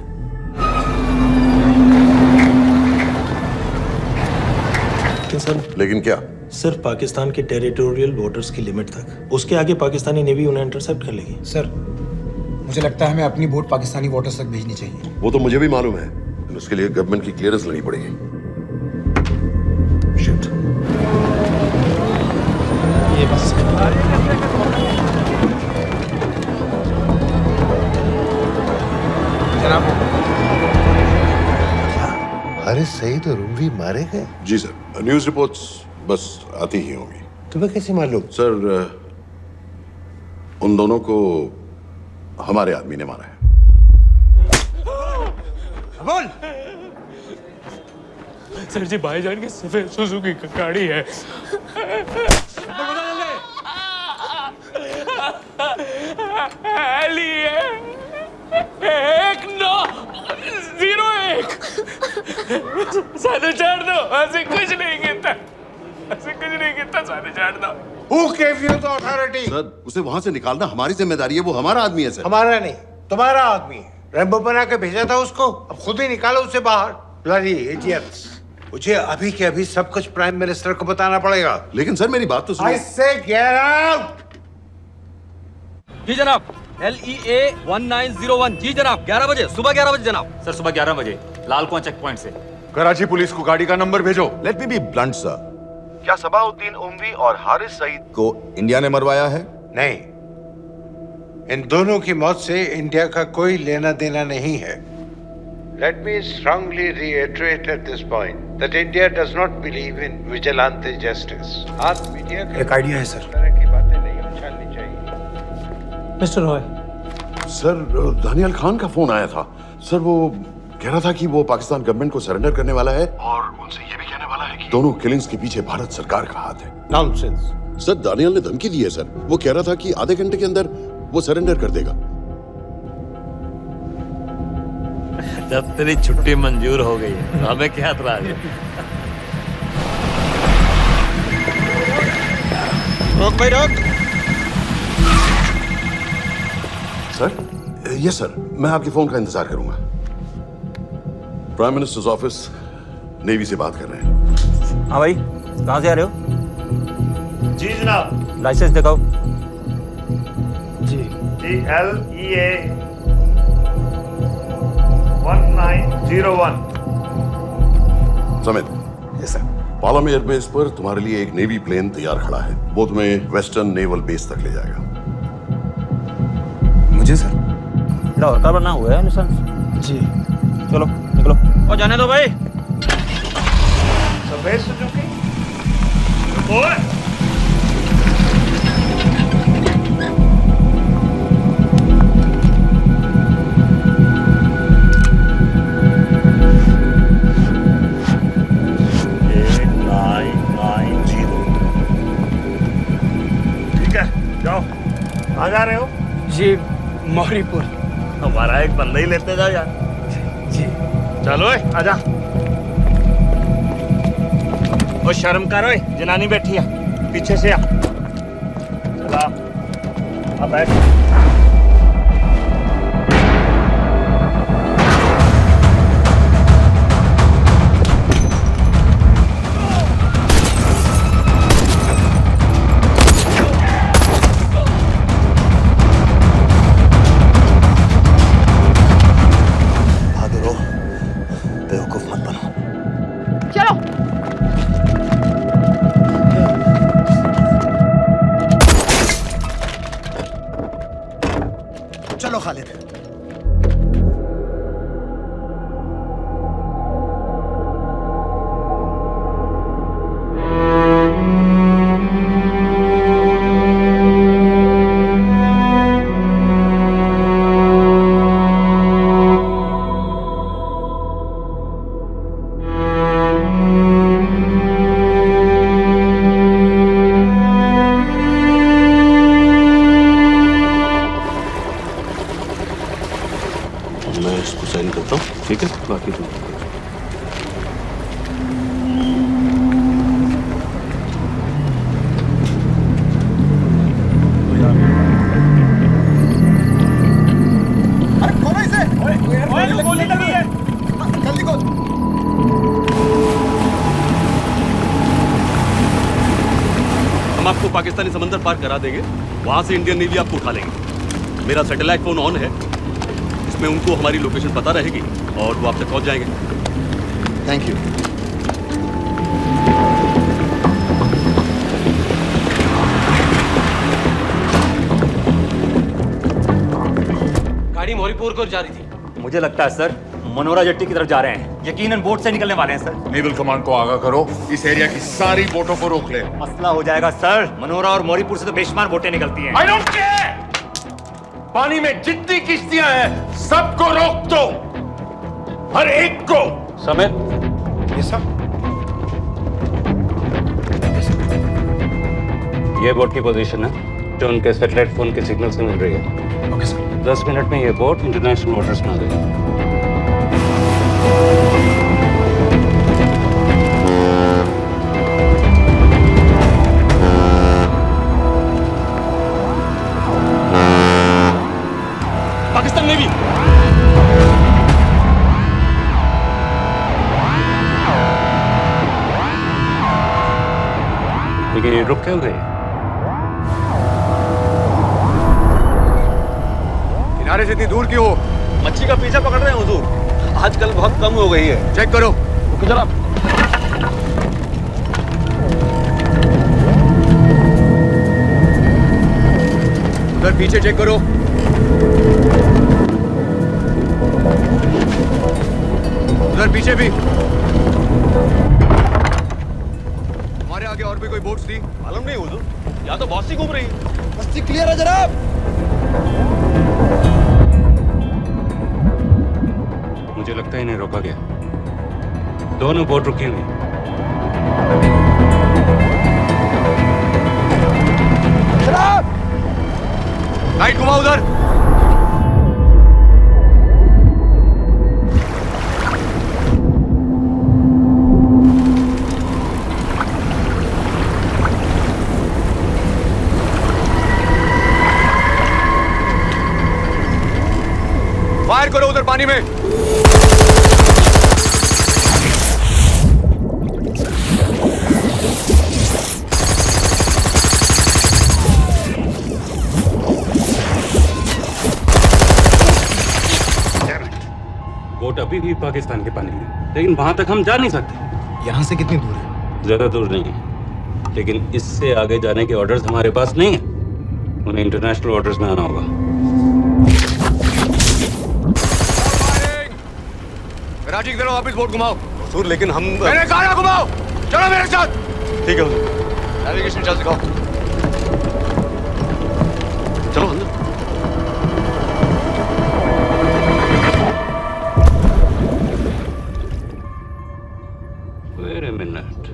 [SPEAKER 5] लेकिन क्या?
[SPEAKER 7] सिर्फ पाकिस्तान के टेरिटोरियल बॉर्डर्स की लिमिट तक, उसके आगे पाकिस्तानी नेवी उन्हें इंटरसेप्ट कर लेगी।
[SPEAKER 8] सर मुझे लगता है हमें अपनी बोट पाकिस्तानी वाटर्स तक भेजनी चाहिए।
[SPEAKER 5] वो तो मुझे भी मालूम है, उसके लिए गवर्नमेंट की क्लियरेंस लेनी पड़ेगी। शिट।
[SPEAKER 8] ये बस
[SPEAKER 9] जनाब, अरे सईद और रूमी मारे गए?
[SPEAKER 5] जी सर, न्यूज़ रिपोर्ट्स बस आती ही होंगी।
[SPEAKER 9] तुम्हें कैसे मालूम?
[SPEAKER 5] सर उन दोनों को हमारे आदमी ने मारा है।
[SPEAKER 23] बोल। सर जी, भाईजान की सफेद सुजुकी की गाड़ी है। एली है 1901। साधु छोड़ दो, ऐसे कुछ नहीं कहता, ऐसे कुछ नहीं कहता, साधु छोड़ दो।
[SPEAKER 9] Who gave you the authority?
[SPEAKER 5] Sir उसे वहां से निकालना हमारी जिम्मेदारी है, वो हमारा आदमी है सर।
[SPEAKER 9] हमारा नहीं, तुम्हारा आदमी है। रैम्बो बना के भेजा था उसको, अब खुद ही निकालो उसे बाहर। Bloody idiots! मुझे अभी के अभी सब कुछ प्राइम मिनिस्टर को बताना पड़ेगा।
[SPEAKER 5] लेकिन सर मेरी बात तो सुनो।
[SPEAKER 9] I say get out!
[SPEAKER 4] जी जनाब, LEA 1901। जी जनाब, 11 बजे, सुबह 11 बजे जनाब।
[SPEAKER 3] सर सुबह 11 बजे लाल कुआं चेक पॉइंट से।
[SPEAKER 14] कराची पुलिस को गाड़ी का नंबर भेजो।
[SPEAKER 5] Let me be blunt sir, क्या सबाउद्दीन उमवी और हारिस सईद को इंडिया ने मरवाया है?
[SPEAKER 9] नहीं, इन दोनों की मौत से इंडिया का कोई लेना देना नहीं है। Let me strongly reiterate at this point that India does not believe in vigilante justice. आप मीडिया
[SPEAKER 8] एक आइडिया है सर।
[SPEAKER 9] इस तरह की बातें नहीं उछालनी चाहिए।
[SPEAKER 19] मिस्टर रॉय,
[SPEAKER 5] सर दानियल खान का फोन आया था। सर वो कह रहा था कि वो पाकिस्तान गवर्नमेंट को सरेंडर करने वाला है और उनसे ये भी कहने वाला है कि दोनों किलिंग्स के पीछे भारत सरकार का हाथ है।
[SPEAKER 9] नॉनसेंस।
[SPEAKER 5] सर दानियल ने धमकी दी है सर। वो कह रहा था कि आधे घंटे के अंदर वो सरेंडर कर देगा।
[SPEAKER 6] जब तेरी छुट्टी मंजूर हो गई है तो हमें क्या एतराज है?
[SPEAKER 4] रोक भाई रोक।
[SPEAKER 5] सर यस सर, मैं आपके फोन का इंतजार करूंगा। प्राइम मिनिस्टर्स ऑफिस नेवी से बात कर रहे हैं।
[SPEAKER 17] हाँ भाई, कहाँ से आ रहे हो?
[SPEAKER 12] जी जनाब।
[SPEAKER 17] लाइसेंस दिखाओ।
[SPEAKER 12] जी LEA 1901।
[SPEAKER 5] समित,
[SPEAKER 8] यस सर।
[SPEAKER 5] पालम एयरबेस पर तुम्हारे लिए एक नेवी प्लेन तैयार खड़ा है। वो तुम्हें वेस्टर्न नेवल बेस तक ले जाएगा।
[SPEAKER 8] मुझे सर?
[SPEAKER 17] लड़का बना हुआ है निशान।
[SPEAKER 8] जी।
[SPEAKER 17] चलो निकलो।
[SPEAKER 4] और जाने दो भाई।
[SPEAKER 12] सफेद सुजुकी। ओए।
[SPEAKER 6] जाओ।
[SPEAKER 12] कहाँ जा रहे हो?
[SPEAKER 19] जी मौरीपुर।
[SPEAKER 6] हमारा एक बंदा ही लेते जाओ यार।
[SPEAKER 19] जी।
[SPEAKER 6] चलो आजा। ओ शर्म करो, जनानी बैठी है पीछे से आ। चला अब बैठ।
[SPEAKER 8] चलो खालिद।
[SPEAKER 5] मैं इसको साइन करता हूँ, ठीक है? बाकी तुम
[SPEAKER 15] गोली लगी है। जल्दी खोल।
[SPEAKER 13] हम आपको पाकिस्तानी समंदर पार करा देंगे, वहां से इंडियन नेवी आपको उठा लेंगे। मेरा सैटेलाइट फोन ऑन है, इसमें उनको हमारी लोकेशन पता रहेगी और वो आप तक पहुंच जाएंगे।
[SPEAKER 10] Thank you.
[SPEAKER 4] गाड़ी मौरीपुर को जा रही थी।
[SPEAKER 17] मुझे लगता है सर मनोरा जेट्टी की तरफ जा रहे हैं। यकीनन बोट से निकलने वाले हैं सर।
[SPEAKER 14] नेवल कमांड को आगाह करो, इस एरिया की सारी बोटों को रोक ले।
[SPEAKER 17] मसला हो जाएगा सर। मनोरा और मौरीपुर से तो बेशुमार बोटें निकलती हैं।
[SPEAKER 14] I don't care! पानी में जितनी किश्तियां हैं सबको रोक दो, हर एक को।
[SPEAKER 18] समित,
[SPEAKER 8] ये सब
[SPEAKER 21] ये बोट की पोजीशन है जो उनके सैटेलाइट फोन के सिग्नल से मिल रही है।
[SPEAKER 8] Okay sir.
[SPEAKER 21] 10 मिनट में ये बोट इंटरनेशनल वाटर्स में आ गई।
[SPEAKER 13] पाकिस्तान नेवी।
[SPEAKER 21] लेकिन ये रुक क्यों गए?
[SPEAKER 3] किनारे से इतनी दूर क्यों हो?
[SPEAKER 4] मच्छी का पीछा पकड़ रहे हैं हुजूर। आजकल बहुत कम हो गई है।
[SPEAKER 3] चेक करो।
[SPEAKER 19] ओके जनाब।
[SPEAKER 3] उधर पीछे चेक करो। उधर पीछे भी। हमारे आगे और भी कोई बोट्स थी?
[SPEAKER 13] मालूम नहीं हुजूर, यहाँ तो बहुत सी घूम रही।
[SPEAKER 3] बस्ती क्लियर है जनाब।
[SPEAKER 21] मुझे लगता है इन्हें रोका गया। दोनों बोट रुकी हुई।
[SPEAKER 3] लाइट घुमाओ उधर। फायर करो उधर पानी में।
[SPEAKER 21] बोट अभी भी पाकिस्तान के पानी में, लेकिन वहां तक हम जा नहीं सकते।
[SPEAKER 8] यहाँ से कितनी दूर है?
[SPEAKER 21] ज्यादा दूर नहीं है, लेकिन इससे आगे जाने के ऑर्डर्स हमारे पास नहीं है। उन्हें इंटरनेशनल ऑर्डर्स में आना होगा।
[SPEAKER 3] राजी की तरह वापस बोट घुमाओ।
[SPEAKER 13] हुजूर लेकिन हम
[SPEAKER 3] मैंने कहा ना घुमाओ। चलो मेरे साथ।
[SPEAKER 13] ठीक है हुजूर।
[SPEAKER 3] नेविगेशन चल सिखाओ।
[SPEAKER 13] चलो अंदर।
[SPEAKER 21] वेट अ मिनट,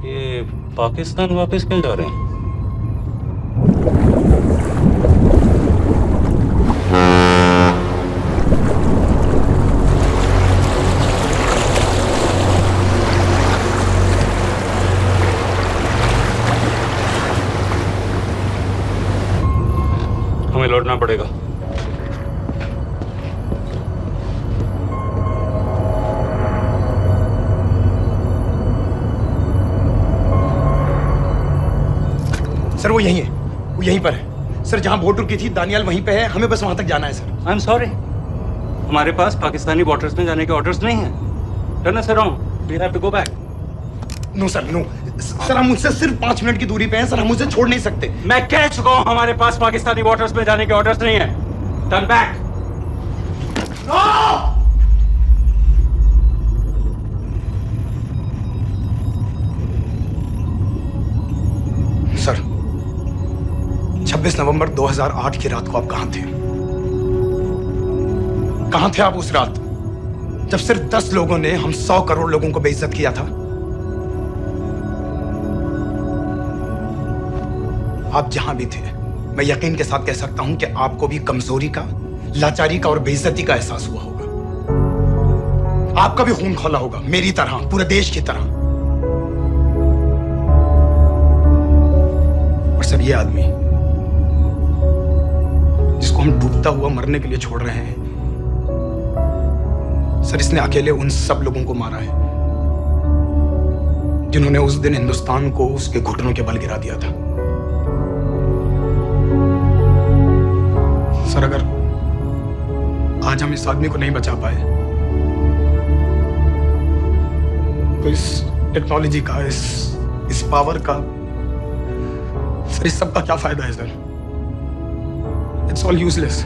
[SPEAKER 21] ये पाकिस्तान वापस क्यों जा रहे हैं? हमें लौटना पड़ेगा।
[SPEAKER 8] सर वो यहीं है, वो यहीं पर है। सर जहां बोट रुकी थी दानियाल वहीं पे है, हमें बस वहां तक जाना है सर।
[SPEAKER 21] आई एम सॉरी, हमारे पास पाकिस्तानी वाटर्स में जाने के ऑर्डर्स नहीं है। Turn us around, we have to go back.
[SPEAKER 8] No sir, no sir, हम मुझसे सिर्फ 5 मिनट की दूरी पे हैं सर, हम मुझे छोड़ नहीं सकते।
[SPEAKER 21] मैं कह चुका हूं हमारे पास पाकिस्तानी वाटर्स में जाने के ऑर्डर्स नहीं है। Turn back.
[SPEAKER 8] सर 26 नवंबर 2008 की रात को आप कहां थे? कहां थे आप उस रात जब सिर्फ 10 लोगों ने हम 100 करोड़ लोगों को बेइज्जत किया था? आप जहां भी थे, मैं यकीन के साथ कह सकता हूं कि आपको भी कमजोरी का, लाचारी का और बेइज्जती का एहसास हुआ होगा। आपका भी खून खौला होगा, मेरी तरह, पूरे देश की तरह। और सर ये आदमी जिसको हम डूबता हुआ मरने के लिए छोड़ रहे हैं, सर इसने अकेले उन सब लोगों को मारा है जिन्होंने उस दिन हिंदुस्तान को उसके घुटनों के बल गिरा दिया था। सर अगर आज हम इस आदमी को नहीं बचा पाए तो इस टेक्नोलॉजी का, इस पावर का, सर इस सब का क्या फायदा है sir? It's all useless.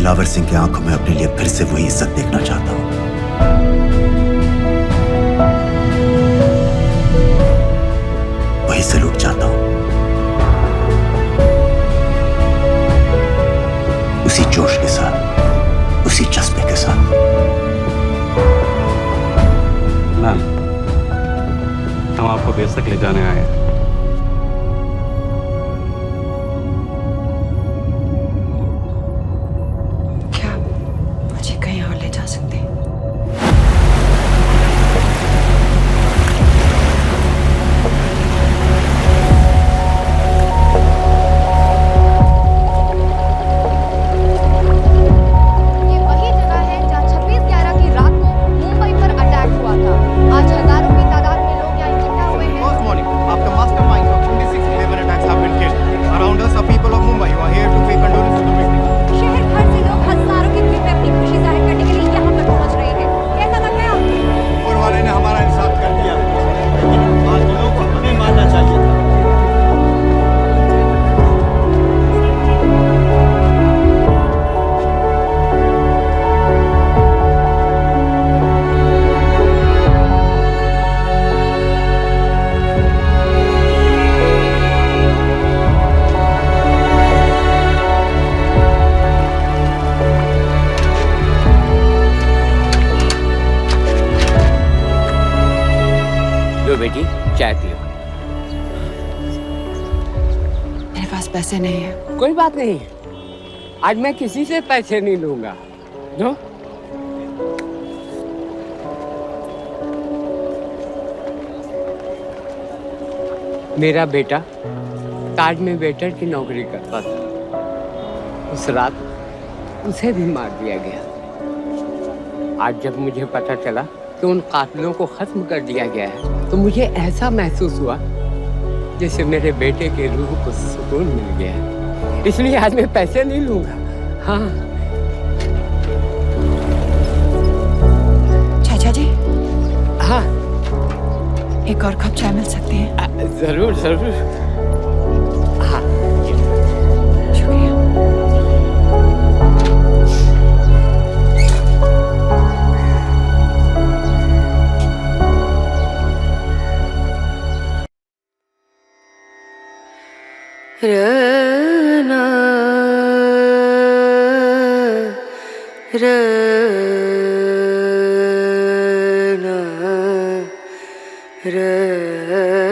[SPEAKER 10] Dilawar Singh की आंखों में अपने लिए फिर से वही इज्जत देखना चाहता हूं। वही सैल्यूट चाहता हूं, उसी जोश के साथ, उसी जज्बे के साथ।
[SPEAKER 21] मैम, हम आपको बेस तक ले जाने आए हैं।
[SPEAKER 22] क्या मुझे कहीं और ले जा सकते हैं?
[SPEAKER 11] ये वही जगह है जहाँ 26/11 की रात को मुंबई पर अटैक हुआ था। आज हजारों की तादाद में लोग यहाँ इकट्ठा हुए हैं।
[SPEAKER 16] First morning, after masterminds of 26/11 attacks have been killed, around us are people of Mumbai who are here to pay condolence to the victims.
[SPEAKER 11] शहर भर से लोग हजारों की भीड़ में अपनी खुशी जाहिर करने के लिए यहाँ पर पहुँच रहे हैं। कैसा लग रहा है आपको?
[SPEAKER 16] ऊपर वाले ने हमारा इंसाफ कर दिया, लेकिन बादलों को हमें मानना चाहिए था।
[SPEAKER 20] लो बेटी, चाय पियो।
[SPEAKER 22] मेरे पास पैसे नहीं है।
[SPEAKER 20] कोई बात नहीं, आज मैं किसी से पैसे नहीं लूंगा। लो। मेरा बेटा ताज में वेटर की नौकरी करता था। उस रात उसे भी मार दिया गया। आज जब मुझे पता चला कि उन कातिलों को खत्म कर दिया गया है, तो मुझे ऐसा महसूस हुआ जैसे मेरे बेटे के रूह को सुकून मिल गया है। इसलिए आज मैं पैसे नहीं लूंगा। हाँ।
[SPEAKER 22] चाचा जी,
[SPEAKER 20] हाँ,
[SPEAKER 22] एक और कप चाय मिल सकती है?
[SPEAKER 20] जरूर जरूर। हाँ,
[SPEAKER 22] शुक्रिया।
[SPEAKER 24] रना रना रना